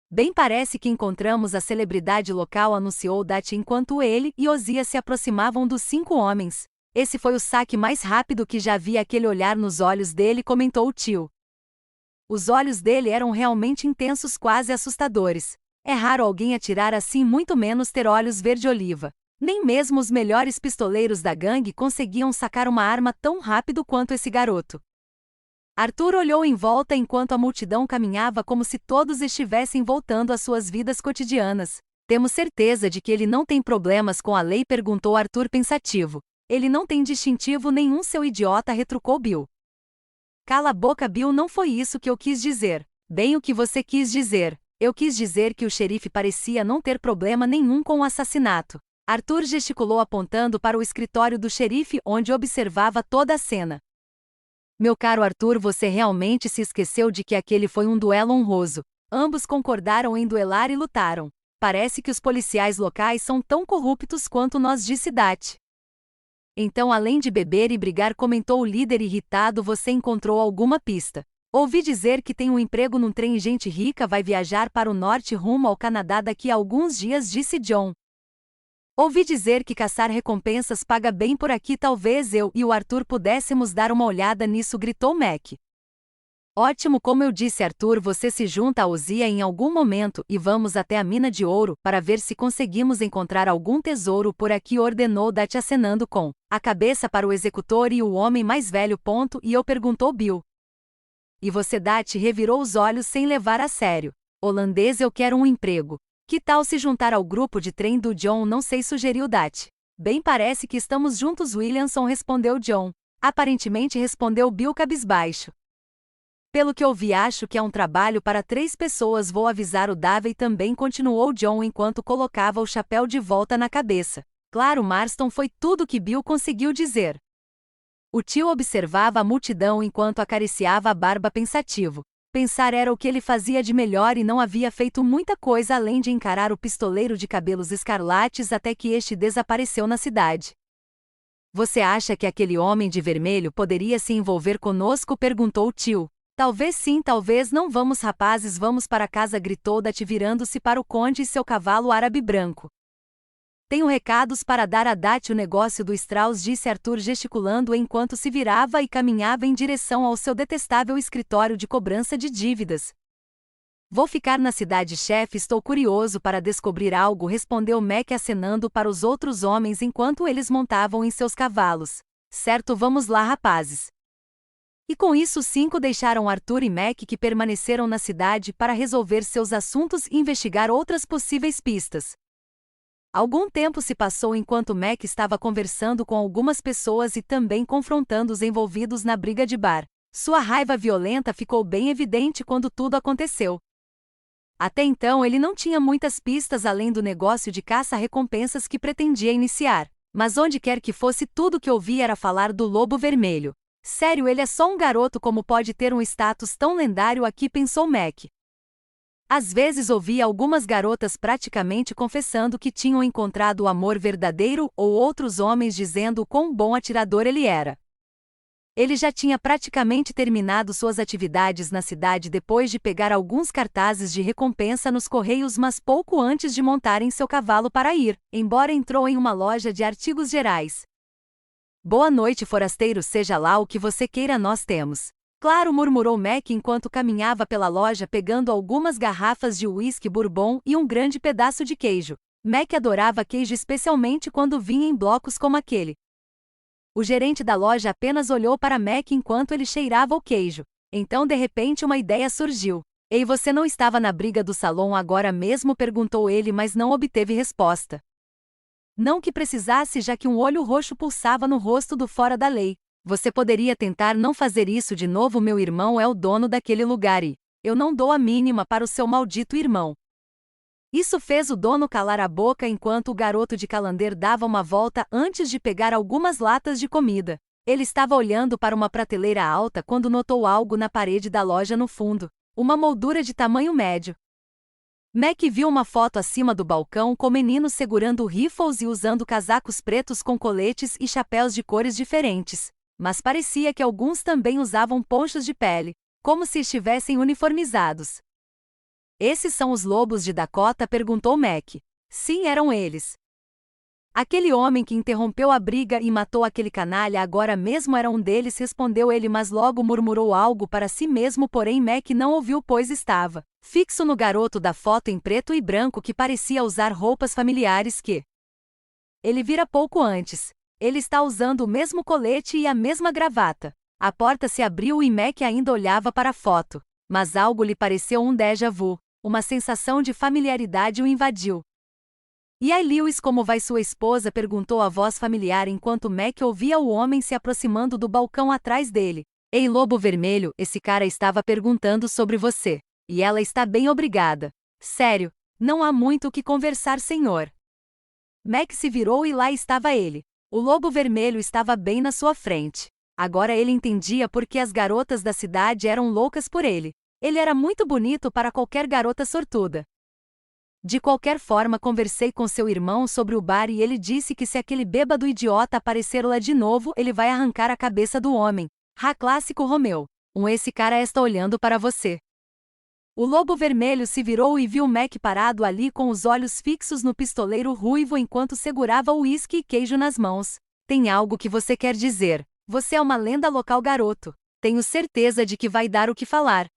Bem, parece que encontramos a celebridade local, anunciou Dat enquanto ele e Osias se aproximavam dos 5 homens. Esse foi o saque mais rápido que já vi, aquele olhar nos olhos dele, comentou o tio. Os olhos dele eram realmente intensos, quase assustadores. É raro alguém atirar assim, muito menos ter olhos verde-oliva. Nem mesmo os melhores pistoleiros da gangue conseguiam sacar uma arma tão rápido quanto esse garoto. Arthur olhou em volta enquanto a multidão caminhava, como se todos estivessem voltando às suas vidas cotidianas. Temos certeza de que ele não tem problemas com a lei? Perguntou Arthur pensativo. Ele não tem distintivo nenhum, seu idiota, retrucou Bill. Cala a boca, Bill, não foi isso que eu quis dizer. Bem, o que você quis dizer? Eu quis dizer que o xerife parecia não ter problema nenhum com o assassinato. Arthur gesticulou apontando para o escritório do xerife, onde observava toda a cena. Meu caro Arthur, você realmente se esqueceu de que aquele foi um duelo honroso. Ambos concordaram em duelar e lutaram. Parece que os policiais locais são tão corruptos quanto nós, disse Dat. Então, além de beber e brigar, comentou o líder irritado, você encontrou alguma pista? Ouvi dizer que tem um emprego num trem e gente rica vai viajar para o norte rumo ao Canadá daqui a alguns dias, disse John. Ouvi dizer que caçar recompensas paga bem por aqui, talvez eu e o Arthur pudéssemos dar uma olhada nisso, gritou Mac. Ótimo, como eu disse, Arthur, você se junta a Ozia em algum momento e vamos até a mina de ouro para ver se conseguimos encontrar algum tesouro por aqui, ordenou Dat acenando com a cabeça para o executor e o homem mais velho. E eu, perguntou Bill. E você? Dat revirou os olhos sem levar a sério. Holandês, eu quero um emprego. Que tal se juntar ao grupo de trem do John? Não sei, sugeriu Dat. Bem, parece que estamos juntos, Williamson, respondeu John. Aparentemente, respondeu Bill cabisbaixo. Pelo que ouvi, acho que é um trabalho para 3 pessoas. Vou avisar o Davey também, continuou John enquanto colocava o chapéu de volta na cabeça. Claro, Marston, foi tudo que Bill conseguiu dizer. O tio observava a multidão enquanto acariciava a barba pensativo. Pensar era o que ele fazia de melhor e não havia feito muita coisa além de encarar o pistoleiro de cabelos escarlates até que este desapareceu na cidade. Você acha que aquele homem de vermelho poderia se envolver conosco? Perguntou o tio. Talvez sim, talvez não. Vamos, rapazes, vamos para casa, gritou Dat virando-se para o conde e seu cavalo árabe branco. Tenho recados para dar a Dat. O negócio do Strauss, disse Arthur gesticulando enquanto se virava e caminhava em direção ao seu detestável escritório de cobrança de dívidas. Vou ficar na cidade, chefe, estou curioso para descobrir algo, respondeu Mac acenando para os outros homens enquanto eles montavam em seus cavalos. Certo, vamos lá, rapazes. E com isso os 5 deixaram Arthur e Mac, que permaneceram na cidade para resolver seus assuntos e investigar outras possíveis pistas. Algum tempo se passou enquanto Mac estava conversando com algumas pessoas e também confrontando os envolvidos na briga de bar. Sua raiva violenta ficou bem evidente quando tudo aconteceu. Até então ele não tinha muitas pistas além do negócio de caça-recompensas que pretendia iniciar. Mas onde quer que fosse, tudo que ouvia era falar do Lobo Vermelho. Sério, ele é só um garoto, como pode ter um status tão lendário aqui, pensou Mac. Às vezes ouvia algumas garotas praticamente confessando que tinham encontrado o amor verdadeiro ou outros homens dizendo o quão bom atirador ele era. Ele já tinha praticamente terminado suas atividades na cidade depois de pegar alguns cartazes de recompensa nos correios, mas pouco antes de montar em seu cavalo para ir embora, entrou em uma loja de artigos gerais. Boa noite, forasteiro, seja lá o que você queira, nós temos. Claro, murmurou Mac enquanto caminhava pela loja pegando algumas garrafas de uísque bourbon e um grande pedaço de queijo. Mac adorava queijo, especialmente quando vinha em blocos como aquele. O gerente da loja apenas olhou para Mac enquanto ele cheirava o queijo. Então, de repente, uma ideia surgiu. Ei, você não estava na briga do salão agora mesmo? Perguntou ele, mas não obteve resposta. Não que precisasse, já que um olho roxo pulsava no rosto do fora da lei. Você poderia tentar não fazer isso de novo? Meu irmão é o dono daquele lugar e eu não dou a mínima para o seu maldito irmão. Isso fez o dono calar a boca enquanto o garoto de Calander dava uma volta antes de pegar algumas latas de comida. Ele estava olhando para uma prateleira alta quando notou algo na parede da loja no fundo. Uma moldura de tamanho médio. Mac viu uma foto acima do balcão com meninos segurando rifles e usando casacos pretos com coletes e chapéus de cores diferentes. Mas parecia que alguns também usavam ponchos de pele, como se estivessem uniformizados. Esses são os lobos de Dakota? Perguntou Mac. Sim, eram eles. Aquele homem que interrompeu a briga e matou aquele canalha agora mesmo era um deles, respondeu ele, mas logo murmurou algo para si mesmo, porém Mac não ouviu, pois estava fixo no garoto da foto em preto e branco que parecia usar roupas familiares que ele vira pouco antes. Ele está usando o mesmo colete e a mesma gravata. A porta se abriu e Mac ainda olhava para a foto, mas algo lhe pareceu um déjà vu. Uma sensação de familiaridade o invadiu. E aí, Lewis, como vai sua esposa? Perguntou a voz familiar enquanto Mac ouvia o homem se aproximando do balcão atrás dele. Ei, Lobo Vermelho, esse cara estava perguntando sobre você. E ela está bem, obrigada. Sério, não há muito o que conversar, senhor. Mac se virou e lá estava ele. O Lobo Vermelho estava bem na sua frente. Agora ele entendia por que as garotas da cidade eram loucas por ele. Ele era muito bonito para qualquer garota sortuda. De qualquer forma, conversei com seu irmão sobre o bar e ele disse que se aquele bêbado idiota aparecer lá de novo, ele vai arrancar a cabeça do homem. Clássico Romeu. Esse cara está olhando para você. O Lobo Vermelho se virou e viu Mac parado ali com os olhos fixos no pistoleiro ruivo enquanto segurava o uísque e queijo nas mãos. Tem algo que você quer dizer? Você é uma lenda local, garoto. Tenho certeza de que vai dar o que falar.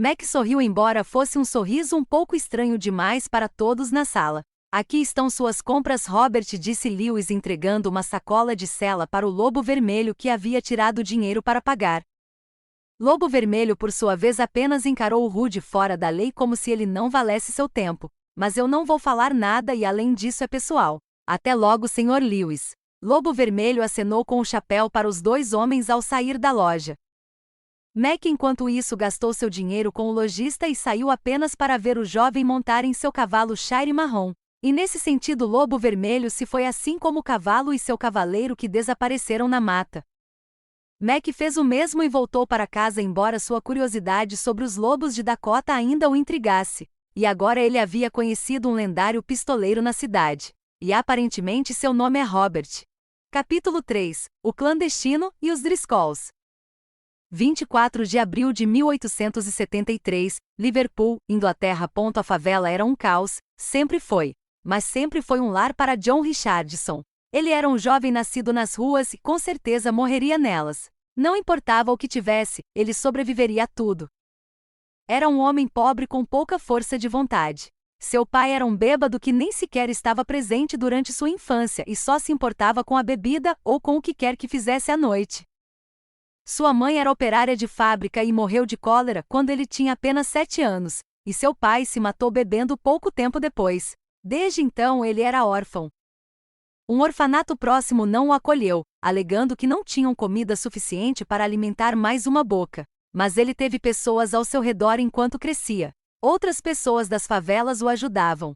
Mac sorriu, embora fosse um sorriso um pouco estranho demais para todos na sala. Aqui estão suas compras, Robert, disse Lewis entregando uma sacola de sela para o Lobo Vermelho, que havia tirado dinheiro para pagar. Lobo Vermelho, por sua vez, apenas encarou o rude fora da lei como se ele não valesse seu tempo. Mas eu não vou falar nada e além disso é pessoal. Até logo, Sr. Lewis. Lobo Vermelho acenou com o chapéu para os dois homens ao sair da loja. Mac, enquanto isso, gastou seu dinheiro com o lojista e saiu apenas para ver o jovem montar em seu cavalo Shire marrom. E nesse sentido, Lobo Vermelho se foi, assim como o cavalo e seu cavaleiro, que desapareceram na mata. Mac fez o mesmo e voltou para casa, embora sua curiosidade sobre os lobos de Dakota ainda o intrigasse. E agora ele havia conhecido um lendário pistoleiro na cidade. E aparentemente seu nome é Robert. Capítulo 3. O clandestino e os Driscolls. 24 de abril de 1873, Liverpool, Inglaterra. A favela era um caos, sempre foi. Mas sempre foi um lar para John Richardson. Ele era um jovem nascido nas ruas e com certeza morreria nelas. Não importava o que tivesse, ele sobreviveria a tudo. Era um homem pobre com pouca força de vontade. Seu pai era um bêbado que nem sequer estava presente durante sua infância e só se importava com a bebida ou com o que quer que fizesse à noite. Sua mãe era operária de fábrica e morreu de cólera quando ele tinha apenas 7 anos, e seu pai se matou bebendo pouco tempo depois. Desde então ele era órfão. Um orfanato próximo não o acolheu, alegando que não tinham comida suficiente para alimentar mais uma boca. Mas ele teve pessoas ao seu redor enquanto crescia. Outras pessoas das favelas o ajudavam.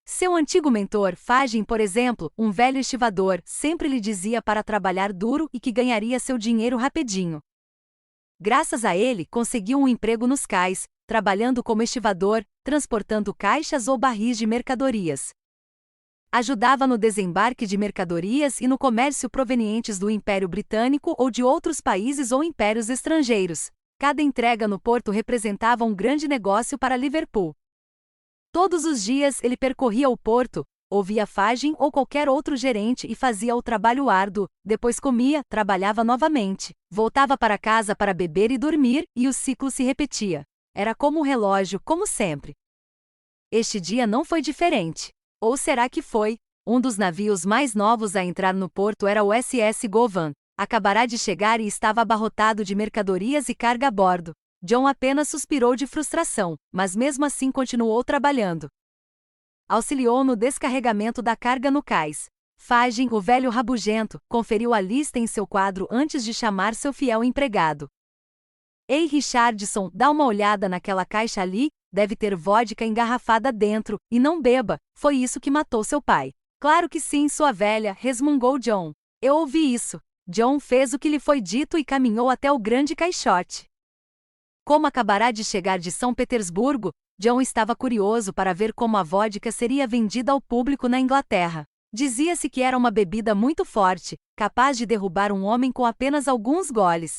Seu antigo mentor, Fagin, por exemplo, um velho estivador, sempre lhe dizia para trabalhar duro e que ganharia seu dinheiro rapidinho. Graças a ele, conseguiu um emprego nos cais, trabalhando como estivador, transportando caixas ou barris de mercadorias. Ajudava no desembarque de mercadorias e no comércio provenientes do Império Britânico ou de outros países ou impérios estrangeiros. Cada entrega no porto representava um grande negócio para Liverpool. Todos os dias ele percorria o porto, ouvia Fagin ou qualquer outro gerente e fazia o trabalho árduo, depois comia, trabalhava novamente, voltava para casa para beber e dormir, e o ciclo se repetia. Era como um relógio, como sempre. Este dia não foi diferente. Ou será que foi? Um dos navios mais novos a entrar no porto era o SS Govan. Acabará de chegar e estava abarrotado de mercadorias e carga a bordo. John apenas suspirou de frustração, mas mesmo assim continuou trabalhando. Auxiliou no descarregamento da carga no cais. Fagin, o velho rabugento, conferiu a lista em seu quadro antes de chamar seu fiel empregado. Ei, Richardson, dá uma olhada naquela caixa ali, deve ter vodka engarrafada dentro, e não beba, foi isso que matou seu pai. Claro que sim, sua velha, resmungou John. Eu ouvi isso. John fez o que lhe foi dito e caminhou até o grande caixote. Como acabará de chegar de São Petersburgo, John estava curioso para ver como a vodka seria vendida ao público na Inglaterra. Dizia-se que era uma bebida muito forte, capaz de derrubar um homem com apenas alguns goles.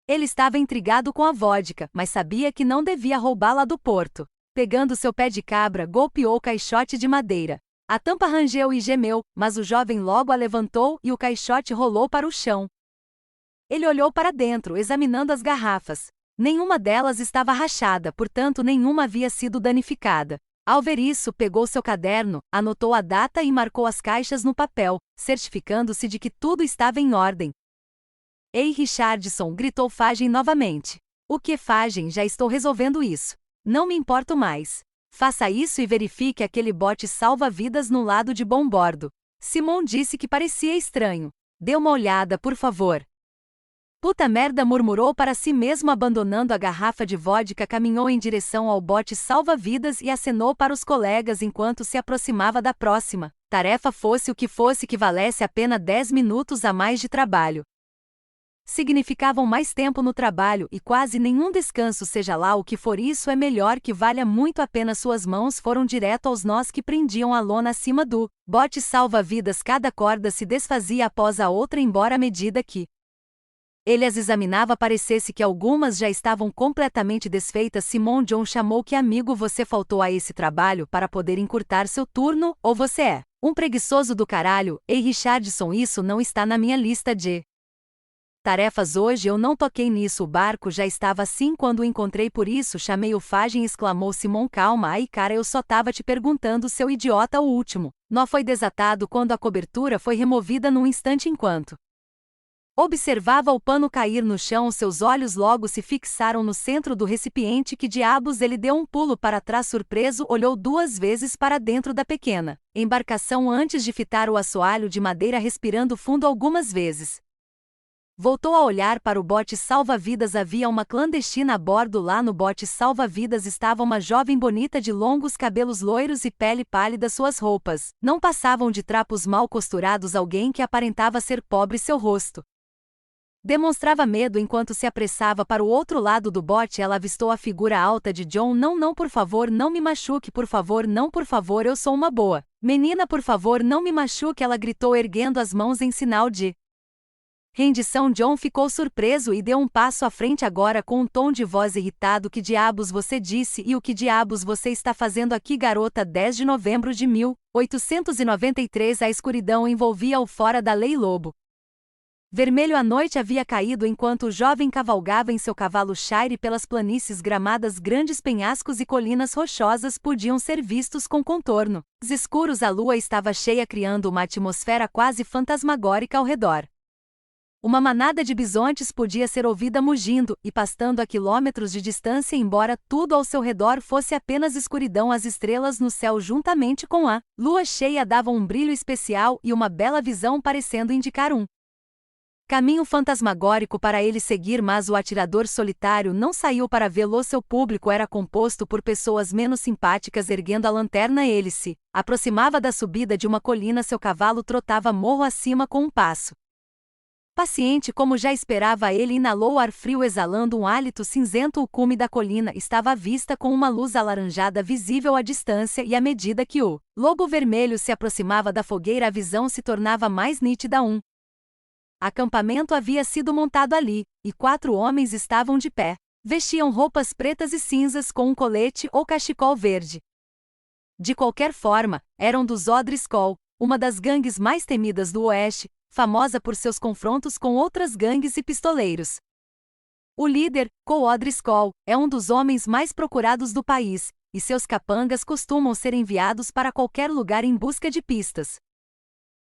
Ele estava intrigado com a vodka, mas sabia que não devia roubá-la do porto. Pegando seu pé de cabra, golpeou o caixote de madeira. A tampa rangeu e gemeu, mas o jovem logo a levantou e o caixote rolou para o chão. Ele olhou para dentro, examinando as garrafas. Nenhuma delas estava rachada, portanto nenhuma havia sido danificada. Ao ver isso, pegou seu caderno, anotou a data e marcou as caixas no papel, certificando-se de que tudo estava em ordem. Ei, Richardson, gritou Fagin novamente. O que, Fagin? Já estou resolvendo isso. Não me importo mais. Faça isso e verifique aquele bote salva-vidas no lado de bom bordo. Simon disse que parecia estranho. Dê uma olhada, por favor. Puta merda, murmurou para si mesmo, abandonando a garrafa de vodka, caminhou em direção ao bote salva-vidas e acenou para os colegas enquanto se aproximava da próxima tarefa, fosse o que fosse, que valesse a pena 10 minutos a mais de trabalho. Significavam mais tempo no trabalho e quase nenhum descanso, seja lá o que for, isso é melhor que valha muito a pena. Suas mãos foram direto aos nós que prendiam a lona acima do bote salva-vidas. Cada corda se desfazia após a outra, embora à medida que ele as examinava parecesse que algumas já estavam completamente desfeitas. Simon John chamou: que amigo, você faltou a esse trabalho para poder encurtar seu turno, ou você é um preguiçoso do caralho? Ei, Richardson, isso não está na minha lista de tarefas hoje, eu não toquei nisso. O barco já estava assim quando o encontrei, por isso chamei o Fagin, exclamou Simon. Calma aí, cara, eu só tava te perguntando, seu idiota. O último nó foi desatado quando a cobertura foi removida num instante. Enquanto observava o pano cair no chão, seus olhos logo se fixaram no centro do recipiente. Que diabos? Ele deu um pulo para trás surpreso, olhou 2 vezes para dentro da pequena embarcação antes de fitar o assoalho de madeira, respirando fundo algumas vezes. Voltou a olhar para o bote salva-vidas. Havia uma clandestina a bordo. Lá no bote salva-vidas estava uma jovem bonita de longos cabelos loiros e pele pálida. Suas roupas não passavam de trapos mal costurados. Alguém que aparentava ser pobre. Seu rosto demonstrava medo enquanto se apressava para o outro lado do bote. Ela avistou a figura alta de John. Não, por favor, não me machuque, por favor, não, por favor, eu sou uma boa menina, por favor, não me machuque, ela gritou, erguendo as mãos em sinal de rendição. John ficou surpreso e deu um passo à frente, agora com um tom de voz irritado. Que diabos você disse? E o que diabos você está fazendo aqui, garota? 10 de novembro de 1893. A escuridão envolvia o fora da lei. Lobo Vermelho à noite havia caído enquanto o jovem cavalgava em seu cavalo Shire pelas planícies gramadas. Grandes penhascos e colinas rochosas podiam ser vistos com contorno escuros. A lua estava cheia, criando uma atmosfera quase fantasmagórica ao redor. Uma manada de bisontes podia ser ouvida mugindo e pastando a quilômetros de distância, embora tudo ao seu redor fosse apenas escuridão. As estrelas no céu juntamente com a lua cheia davam um brilho especial e uma bela visão, parecendo indicar um caminho fantasmagórico para ele seguir. Mas o atirador solitário não saiu para vê-lo. Seu público era composto por pessoas menos simpáticas. Erguendo a lanterna, ele se aproximava da subida de uma colina. Seu cavalo trotava morro acima com um passo paciente, como já esperava. Ele inalou ar frio, exalando um hálito cinzento. O cume da colina estava à vista, com uma luz alaranjada visível à distância, e à medida que o lobo vermelho se aproximava da fogueira, a visão se tornava mais nítida. Um acampamento havia sido montado ali, e 4 homens estavam de pé. Vestiam roupas pretas e cinzas com um colete ou cachecol verde. De qualquer forma, eram dos O'Driscoll, uma das gangues mais temidas do Oeste, famosa por seus confrontos com outras gangues e pistoleiros. O líder, Cole O'Driscoll, é um dos homens mais procurados do país, e seus capangas costumam ser enviados para qualquer lugar em busca de pistas.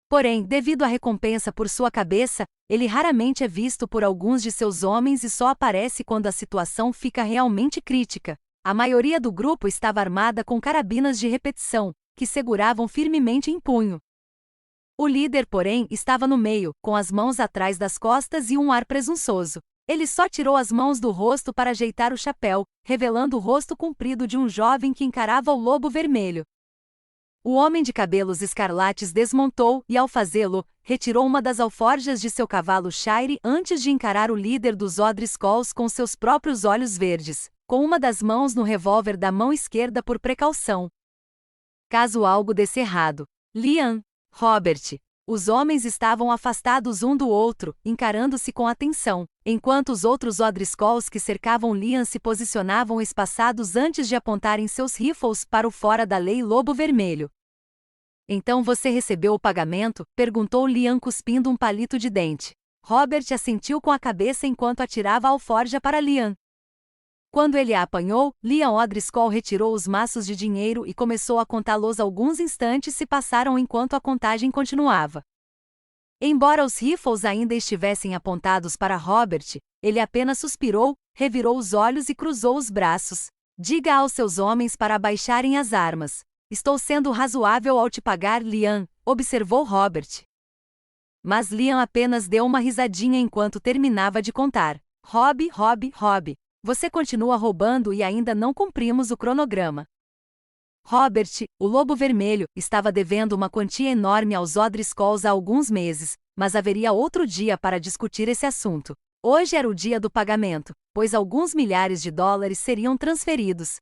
Porém, devido à recompensa por sua cabeça, ele raramente é visto por alguns de seus homens e só aparece quando a situação fica realmente crítica. A maioria do grupo estava armada com carabinas de repetição, que seguravam firmemente em punho. O líder, porém, estava no meio, com as mãos atrás das costas e um ar presunçoso. Ele só tirou as mãos do rosto para ajeitar o chapéu, revelando o rosto comprido de um jovem que encarava o lobo vermelho. O homem de cabelos escarlates desmontou e, ao fazê-lo, retirou uma das alforjas de seu cavalo Shire antes de encarar o líder dos O'Driscolls com seus próprios olhos verdes, com uma das mãos no revólver da mão esquerda por precaução. Caso algo desse errado. Liam, Robert. Os homens estavam afastados um do outro, encarando-se com atenção, enquanto os outros O'Driscolls que cercavam Liam se posicionavam espaçados antes de apontarem seus rifles para o fora da lei lobo vermelho. Então você recebeu o pagamento? Perguntou Liam, cuspindo um palito de dente. Robert assentiu com a cabeça enquanto atirava a alforja para Liam. Quando ele a apanhou, Liam O'Driscoll retirou os maços de dinheiro e começou a contá-los. Alguns instantes se passaram enquanto a contagem continuava. Embora os rifles ainda estivessem apontados para Robert, ele apenas suspirou, revirou os olhos e cruzou os braços. Diga aos seus homens para abaixarem as armas. Estou sendo razoável ao te pagar, Liam, observou Robert. Mas Liam apenas deu uma risadinha enquanto terminava de contar. Rob, você continua roubando e ainda não cumprimos o cronograma. Robert, o lobo vermelho, estava devendo uma quantia enorme aos O'Driscolls há alguns meses, mas haveria outro dia para discutir esse assunto. Hoje era o dia do pagamento, pois alguns milhares de dólares seriam transferidos.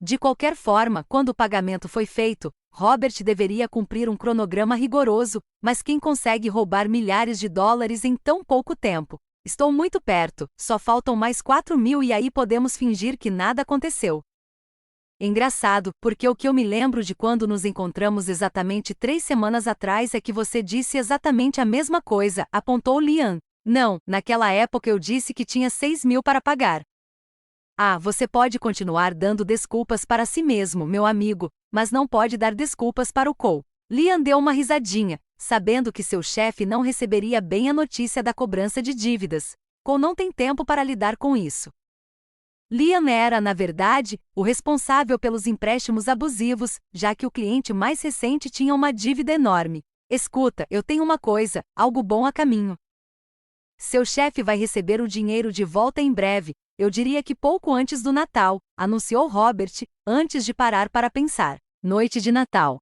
De qualquer forma, quando o pagamento foi feito, Robert deveria cumprir um cronograma rigoroso, mas quem consegue roubar milhares de dólares em tão pouco tempo? Estou muito perto, só faltam mais 4.000 e aí podemos fingir que nada aconteceu. Engraçado, porque o que eu me lembro de quando nos encontramos exatamente 3 semanas atrás é que você disse exatamente a mesma coisa, apontou Liam. Não, naquela época eu disse que tinha 6.000 para pagar. Ah, você pode continuar dando desculpas para si mesmo, meu amigo, mas não pode dar desculpas para o Cole. Liam deu uma risadinha, sabendo que seu chefe não receberia bem a notícia da cobrança de dívidas. Cole não tem tempo para lidar com isso. Liam era, na verdade, o responsável pelos empréstimos abusivos, já que o cliente mais recente tinha uma dívida enorme. Escuta, eu tenho uma coisa, algo bom a caminho. Seu chefe vai receber o dinheiro de volta em breve, eu diria que pouco antes do Natal, anunciou Robert, antes de parar para pensar. Noite de Natal.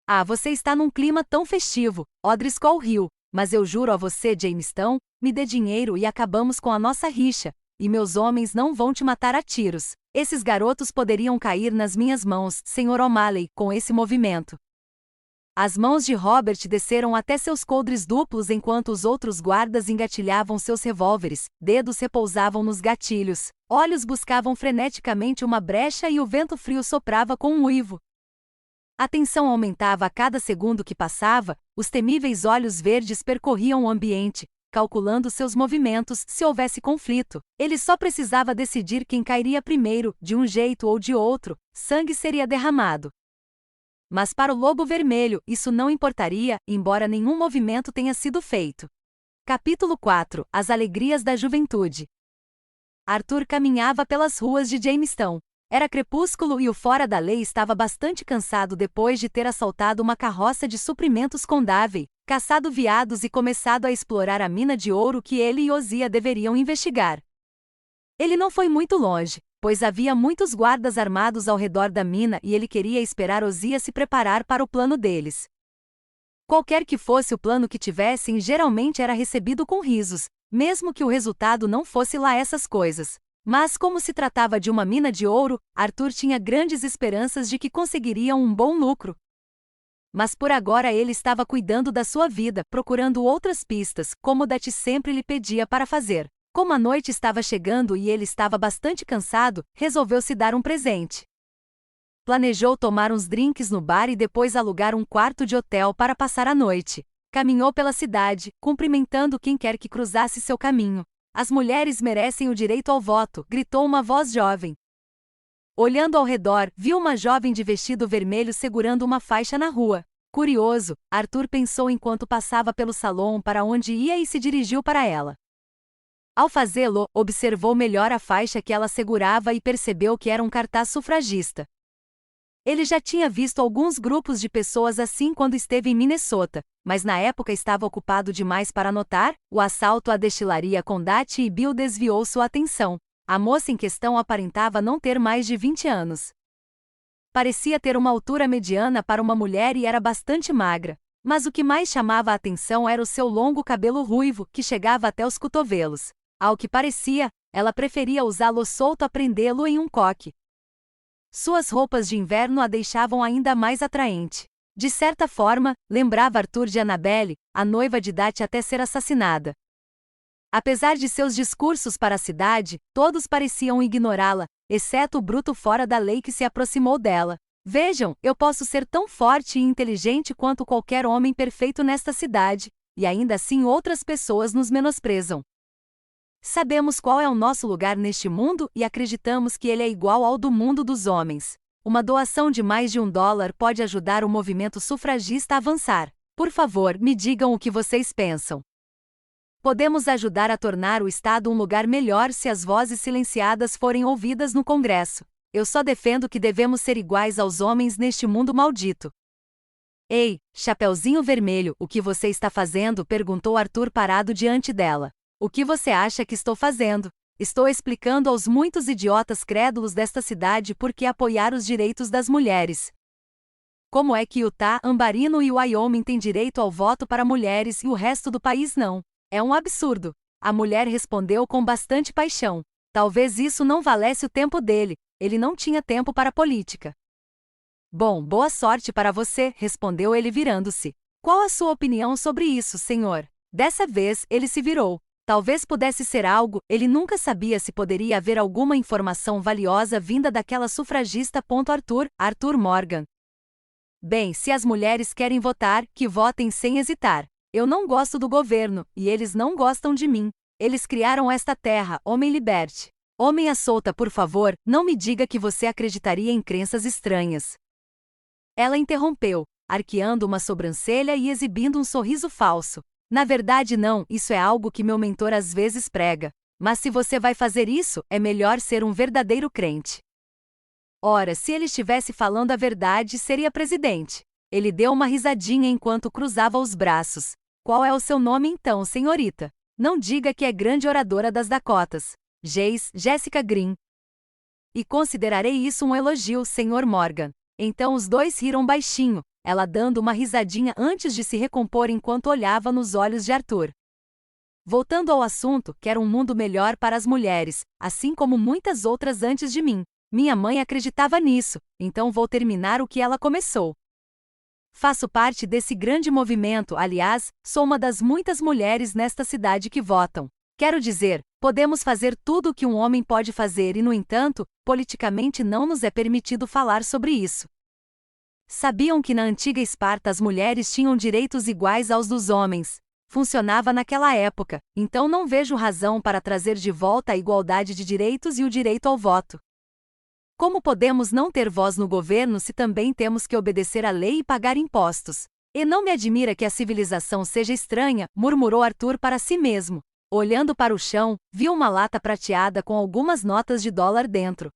Ah, você está num clima tão festivo, O'Driscoll riu, mas eu juro a você, Jamestown, me dê dinheiro e acabamos com a nossa rixa, e meus homens não vão te matar a tiros. Esses garotos poderiam cair nas minhas mãos, Sr. O'Malley, com esse movimento. As mãos de Robert desceram até seus coldres duplos enquanto os outros guardas engatilhavam seus revólveres, dedos repousavam nos gatilhos, olhos buscavam freneticamente uma brecha e o vento frio soprava com um uivo. A tensão aumentava a cada segundo que passava, os temíveis olhos verdes percorriam o ambiente, calculando seus movimentos se houvesse conflito. Ele só precisava decidir quem cairia primeiro, de um jeito ou de outro, sangue seria derramado. Mas para o Lobo Vermelho, isso não importaria, embora nenhum movimento tenha sido feito. Capítulo 4 – As alegrias da juventude. Arthur caminhava pelas ruas de Jamestown. Era crepúsculo e o fora da lei estava bastante cansado depois de ter assaltado uma carroça de suprimentos com Davey, caçado veados e começado a explorar a mina de ouro que ele e Ozia deveriam investigar. Ele não foi muito longe, pois havia muitos guardas armados ao redor da mina e ele queria esperar Ozia se preparar para o plano deles. Qualquer que fosse o plano que tivessem, geralmente era recebido com risos, mesmo que o resultado não fosse lá essas coisas. Mas como se tratava de uma mina de ouro, Arthur tinha grandes esperanças de que conseguiriam um bom lucro. Mas por agora ele estava cuidando da sua vida, procurando outras pistas, como Dati sempre lhe pedia para fazer. Como a noite estava chegando e ele estava bastante cansado, resolveu se dar um presente. Planejou tomar uns drinks no bar e depois alugar um quarto de hotel para passar a noite. Caminhou pela cidade, cumprimentando quem quer que cruzasse seu caminho. As mulheres merecem o direito ao voto, gritou uma voz jovem. Olhando ao redor, viu uma jovem de vestido vermelho segurando uma faixa na rua. Curioso, Arthur pensou enquanto passava pelo salão para onde ia e se dirigiu para ela. Ao fazê-lo, observou melhor a faixa que ela segurava e percebeu que era um cartaz sufragista. Ele já tinha visto alguns grupos de pessoas assim quando esteve em Minnesota, mas na época estava ocupado demais para notar. O assalto à destilaria com Dati e Bill desviou sua atenção. A moça em questão aparentava não ter mais de 20 anos. Parecia ter uma altura mediana para uma mulher e era bastante magra, mas o que mais chamava a atenção era o seu longo cabelo ruivo, que chegava até os cotovelos. Ao que parecia, ela preferia usá-lo solto a prendê-lo em um coque. Suas roupas de inverno a deixavam ainda mais atraente. De certa forma, lembrava Arthur de Annabelle, a noiva de Dati até ser assassinada. Apesar de seus discursos para a cidade, todos pareciam ignorá-la, exceto o bruto fora da lei que se aproximou dela. Vejam, eu posso ser tão forte e inteligente quanto qualquer homem perfeito nesta cidade, e ainda assim outras pessoas nos menosprezam. Sabemos qual é o nosso lugar neste mundo e acreditamos que ele é igual ao do mundo dos homens. Uma doação de mais de $1 pode ajudar o movimento sufragista a avançar. Por favor, me digam o que vocês pensam. Podemos ajudar a tornar o Estado um lugar melhor se as vozes silenciadas forem ouvidas no Congresso. Eu só defendo que devemos ser iguais aos homens neste mundo maldito. Ei, Chapeuzinho Vermelho, o que você está fazendo? Perguntou Arthur parado diante dela. O que você acha que estou fazendo? Estou explicando aos muitos idiotas crédulos desta cidade por que apoiar os direitos das mulheres. Como é que Utah, Ambarino e Wyoming têm direito ao voto para mulheres e o resto do país não? É um absurdo. A mulher respondeu com bastante paixão. Talvez isso não valesse o tempo dele, ele não tinha tempo para política. Bom, boa sorte para você, respondeu ele virando-se. Qual a sua opinião sobre isso, senhor? Dessa vez, ele se virou. Talvez pudesse ser algo, ele nunca sabia se poderia haver alguma informação valiosa vinda daquela sufragista. Arthur Morgan. Bem, se as mulheres querem votar, que votem sem hesitar. Eu não gosto do governo, e eles não gostam de mim. Eles criaram esta terra, homem liberte. Homem à solta, por favor, não me diga que você acreditaria em crenças estranhas. Ela interrompeu, arqueando uma sobrancelha e exibindo um sorriso falso. Na verdade não, isso é algo que meu mentor às vezes prega. Mas se você vai fazer isso, é melhor ser um verdadeiro crente. Ora, se ele estivesse falando a verdade, seria presidente. Ele deu uma risadinha enquanto cruzava os braços. Qual é o seu nome então, senhorita? Não diga que é grande oradora das Dakotas. Jessica Green. E considerarei isso um elogio, Sr. Morgan. Então os dois riram baixinho, ela dando uma risadinha antes de se recompor enquanto olhava nos olhos de Arthur. Voltando ao assunto, quero um mundo melhor para as mulheres, assim como muitas outras antes de mim. Minha mãe acreditava nisso, então vou terminar o que ela começou. Faço parte desse grande movimento, aliás, sou uma das muitas mulheres nesta cidade que votam. Quero dizer, podemos fazer tudo o que um homem pode fazer e, no entanto, politicamente não nos é permitido falar sobre isso. Sabiam que na antiga Esparta as mulheres tinham direitos iguais aos dos homens. Funcionava naquela época, então não vejo razão para trazer de volta a igualdade de direitos e o direito ao voto. Como podemos não ter voz no governo se também temos que obedecer à lei e pagar impostos? E não me admira que a civilização seja estranha, murmurou Arthur para si mesmo. Olhando para o chão, viu uma lata prateada com algumas notas de dólar dentro.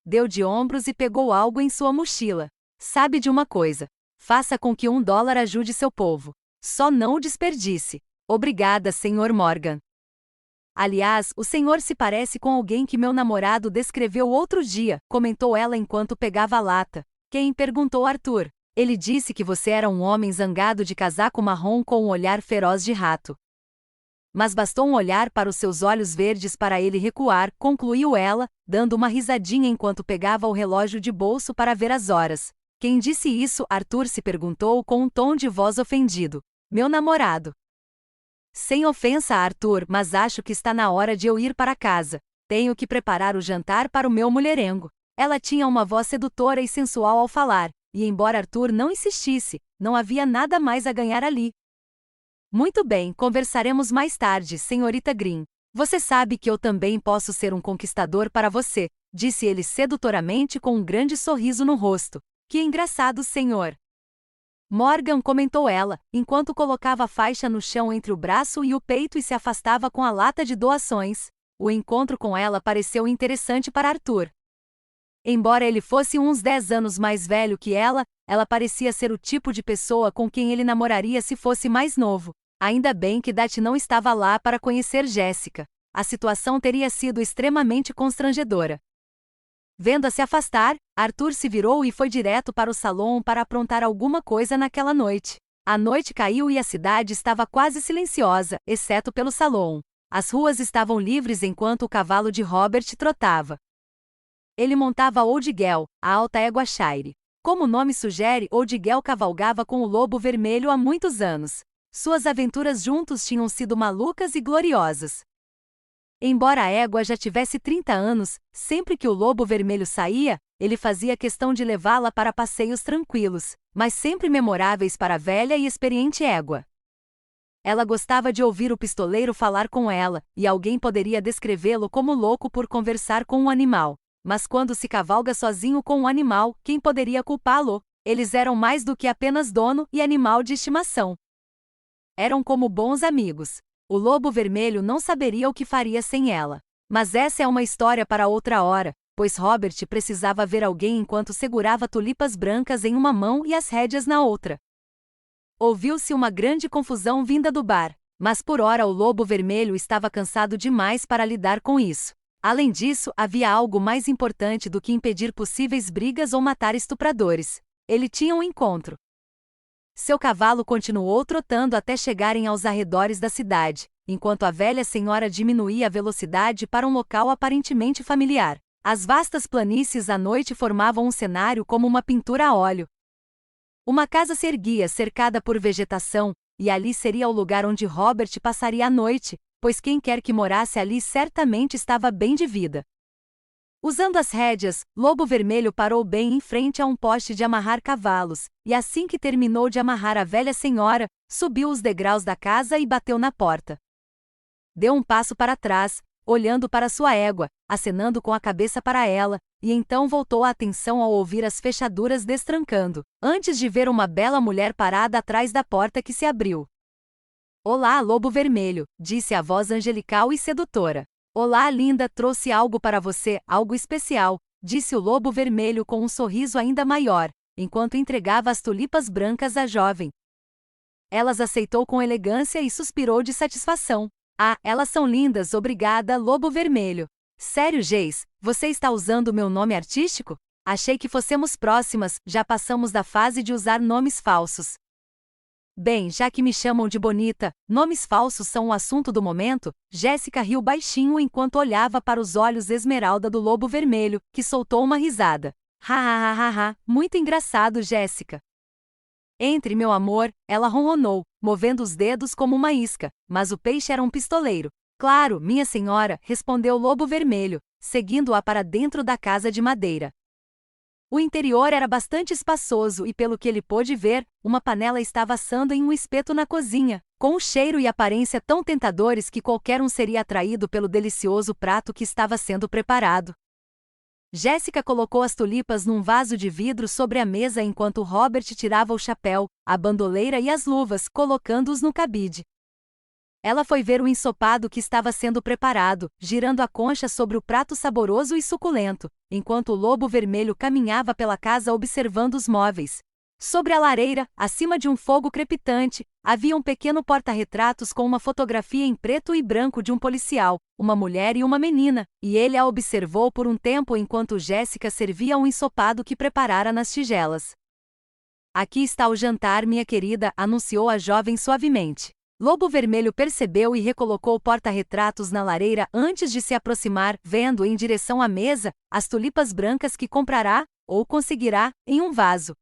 Deu de ombros e pegou algo em sua mochila. Sabe de uma coisa? Faça com que $1 ajude seu povo. Só não o desperdice. Obrigada, Sr. Morgan. Aliás, o senhor se parece com alguém que meu namorado descreveu outro dia, comentou ela enquanto pegava a lata. Quem? Perguntou Arthur. Ele disse que você era um homem zangado de casaco marrom com um olhar feroz de rato. Mas bastou um olhar para os seus olhos verdes para ele recuar, concluiu ela, dando uma risadinha enquanto pegava o relógio de bolso para ver as horas. Quem disse isso? Arthur se perguntou com um tom de voz ofendido. Meu namorado. Sem ofensa, Arthur, mas acho que está na hora de eu ir para casa. Tenho que preparar o jantar para o meu mulherengo. Ela tinha uma voz sedutora e sensual ao falar, e embora Arthur não insistisse, não havia nada mais a ganhar ali. Muito bem, conversaremos mais tarde, senhorita Green. Você sabe que eu também posso ser um conquistador para você, disse ele sedutoramente com um grande sorriso no rosto. Que engraçado, senhor. Morgan, comentou ela, enquanto colocava a faixa no chão entre o braço e o peito e se afastava com a lata de doações. O encontro com ela pareceu interessante para Arthur. Embora ele fosse uns 10 anos mais velho que ela parecia ser o tipo de pessoa com quem ele namoraria se fosse mais novo. Ainda bem que Dat não estava lá para conhecer Jéssica. A situação teria sido extremamente constrangedora. Vendo-a se afastar, Arthur se virou e foi direto para o salão para aprontar alguma coisa naquela noite. A noite caiu e a cidade estava quase silenciosa, exceto pelo salão. As ruas estavam livres enquanto o cavalo de Robert trotava. Ele montava Old Gel, a alta égua Shire. Como o nome sugere, Old Gel cavalgava com o lobo vermelho há muitos anos. Suas aventuras juntos tinham sido malucas e gloriosas. Embora a égua já tivesse 30 anos, sempre que o lobo vermelho saía, ele fazia questão de levá-la para passeios tranquilos, mas sempre memoráveis para a velha e experiente égua. Ela gostava de ouvir o pistoleiro falar com ela, e alguém poderia descrevê-lo como louco por conversar com um animal. Mas quando se cavalga sozinho com um animal, quem poderia culpá-lo? Eles eram mais do que apenas dono e animal de estimação. Eram como bons amigos. O lobo vermelho não saberia o que faria sem ela. Mas essa é uma história para outra hora, pois Robert precisava ver alguém enquanto segurava tulipas brancas em uma mão e as rédeas na outra. Ouviu-se uma grande confusão vinda do bar, mas por ora o lobo vermelho estava cansado demais para lidar com isso. Além disso, havia algo mais importante do que impedir possíveis brigas ou matar estupradores. Ele tinha um encontro. Seu cavalo continuou trotando até chegarem aos arredores da cidade, enquanto a velha senhora diminuía a velocidade para um local aparentemente familiar. As vastas planícies à noite formavam um cenário como uma pintura a óleo. Uma casa se erguia cercada por vegetação, e ali seria o lugar onde Robert passaria a noite, pois quem quer que morasse ali certamente estava bem de vida. Usando as rédeas, Lobo Vermelho parou bem em frente a um poste de amarrar cavalos, e assim que terminou de amarrar a velha senhora, subiu os degraus da casa e bateu na porta. Deu um passo para trás, olhando para sua égua, acenando com a cabeça para ela, e então voltou a atenção ao ouvir as fechaduras destrancando, antes de ver uma bela mulher parada atrás da porta que se abriu. Olá, Lobo Vermelho, disse a voz angelical e sedutora. Olá, linda, trouxe algo para você, algo especial, disse o Lobo Vermelho com um sorriso ainda maior, enquanto entregava as tulipas brancas à jovem. Ela as aceitou com elegância e suspirou de satisfação. Ah, elas são lindas, obrigada, Lobo Vermelho. Sério, Jace, você está usando meu nome artístico? Achei que fossemos próximas, já passamos da fase de usar nomes falsos. Bem, já que me chamam de bonita, nomes falsos são o assunto do momento, Jéssica riu baixinho enquanto olhava para os olhos esmeralda do Lobo Vermelho, que soltou uma risada. Ha ha ha ha ha, muito engraçado, Jéssica. Entre, meu amor, ela ronronou, movendo os dedos como uma isca, mas o peixe era um pistoleiro. Claro, minha senhora, respondeu o Lobo Vermelho, seguindo-a para dentro da casa de madeira. O interior era bastante espaçoso e, pelo que ele pôde ver, uma panela estava assando em um espeto na cozinha, com um cheiro e aparência tão tentadores que qualquer um seria atraído pelo delicioso prato que estava sendo preparado. Jéssica colocou as tulipas num vaso de vidro sobre a mesa enquanto Robert tirava o chapéu, a bandoleira e as luvas, colocando-os no cabide. Ela foi ver o ensopado que estava sendo preparado, girando a concha sobre o prato saboroso e suculento, enquanto o lobo vermelho caminhava pela casa observando os móveis. Sobre a lareira, acima de um fogo crepitante, havia um pequeno porta-retratos com uma fotografia em preto e branco de um policial, uma mulher e uma menina, e ele a observou por um tempo enquanto Jéssica servia um ensopado que preparara nas tigelas. "Aqui está o jantar, minha querida", anunciou a jovem suavemente. Lobo Vermelho percebeu e recolocou o porta-retratos na lareira antes de se aproximar, vendo em direção à mesa as tulipas brancas que comprará, ou conseguirá, em um vaso.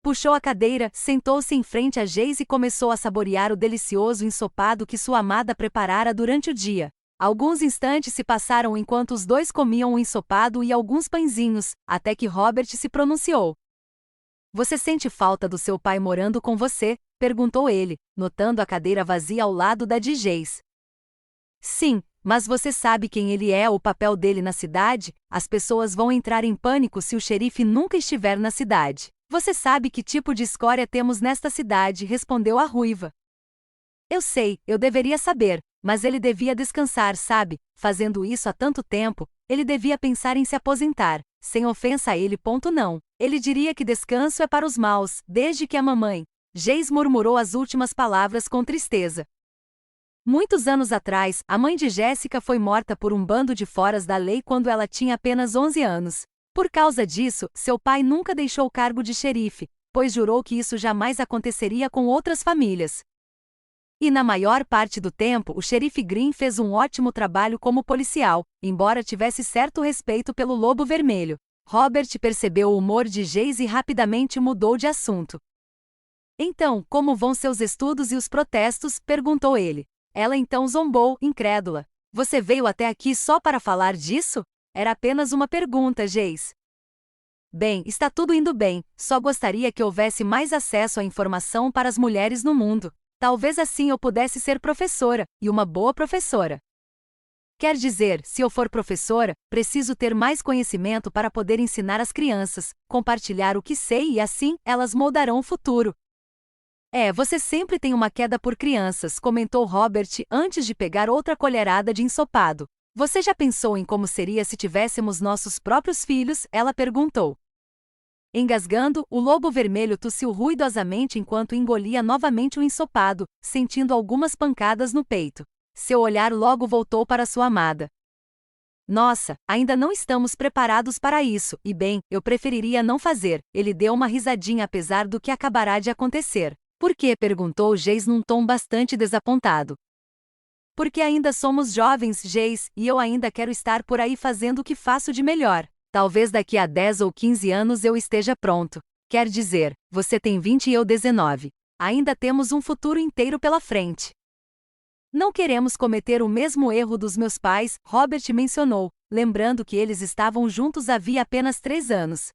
Puxou a cadeira, sentou-se em frente a Geis e começou a saborear o delicioso ensopado que sua amada preparara durante o dia. Alguns instantes se passaram enquanto os dois comiam o ensopado e alguns pãezinhos, até que Robert se pronunciou. "Você sente falta do seu pai morando com você?", perguntou ele, notando a cadeira vazia ao lado da de Geis. "Sim, mas você sabe quem ele é, o papel dele na cidade? As pessoas vão entrar em pânico se o xerife nunca estiver na cidade. Você sabe que tipo de escória temos nesta cidade", respondeu a ruiva. "Eu sei, eu deveria saber, mas ele devia descansar, sabe? Fazendo isso há tanto tempo, ele devia pensar em se aposentar. Sem ofensa a ele, não. Ele diria que descanso é para os maus, desde que a mamãe..." Geis murmurou as últimas palavras com tristeza. Muitos anos atrás, a mãe de Jéssica foi morta por um bando de foras da lei quando ela tinha apenas 11 anos. Por causa disso, seu pai nunca deixou o cargo de xerife, pois jurou que isso jamais aconteceria com outras famílias. E na maior parte do tempo, o xerife Green fez um ótimo trabalho como policial, embora tivesse certo respeito pelo Lobo Vermelho. Robert percebeu o humor de Geis e rapidamente mudou de assunto. "Então, como vão seus estudos e os protestos?", perguntou ele. Ela então zombou, incrédula. "Você veio até aqui só para falar disso?" "Era apenas uma pergunta, Geis." "Bem, está tudo indo bem, só gostaria que houvesse mais acesso à informação para as mulheres no mundo. Talvez assim eu pudesse ser professora, e uma boa professora. Quer dizer, se eu for professora, preciso ter mais conhecimento para poder ensinar as crianças, compartilhar o que sei e assim, elas moldarão o futuro." Você sempre tem uma queda por crianças", comentou Robert antes de pegar outra colherada de ensopado. "Você já pensou em como seria se tivéssemos nossos próprios filhos?", ela perguntou. Engasgando, o Lobo Vermelho tossiu ruidosamente enquanto engolia novamente o ensopado, sentindo algumas pancadas no peito. Seu olhar logo voltou para sua amada. "Nossa, ainda não estamos preparados para isso, e bem, eu preferiria não fazer." Ele deu uma risadinha apesar do que acabará de acontecer. "Por quê?", perguntou Geis num tom bastante desapontado. "Porque ainda somos jovens, Geis, e eu ainda quero estar por aí fazendo o que faço de melhor. Talvez daqui a 10 ou 15 anos eu esteja pronto. Quer dizer, você tem 20 e eu 19. Ainda temos um futuro inteiro pela frente." "Não queremos cometer o mesmo erro dos meus pais", Robert mencionou, lembrando que eles estavam juntos havia apenas 3 anos.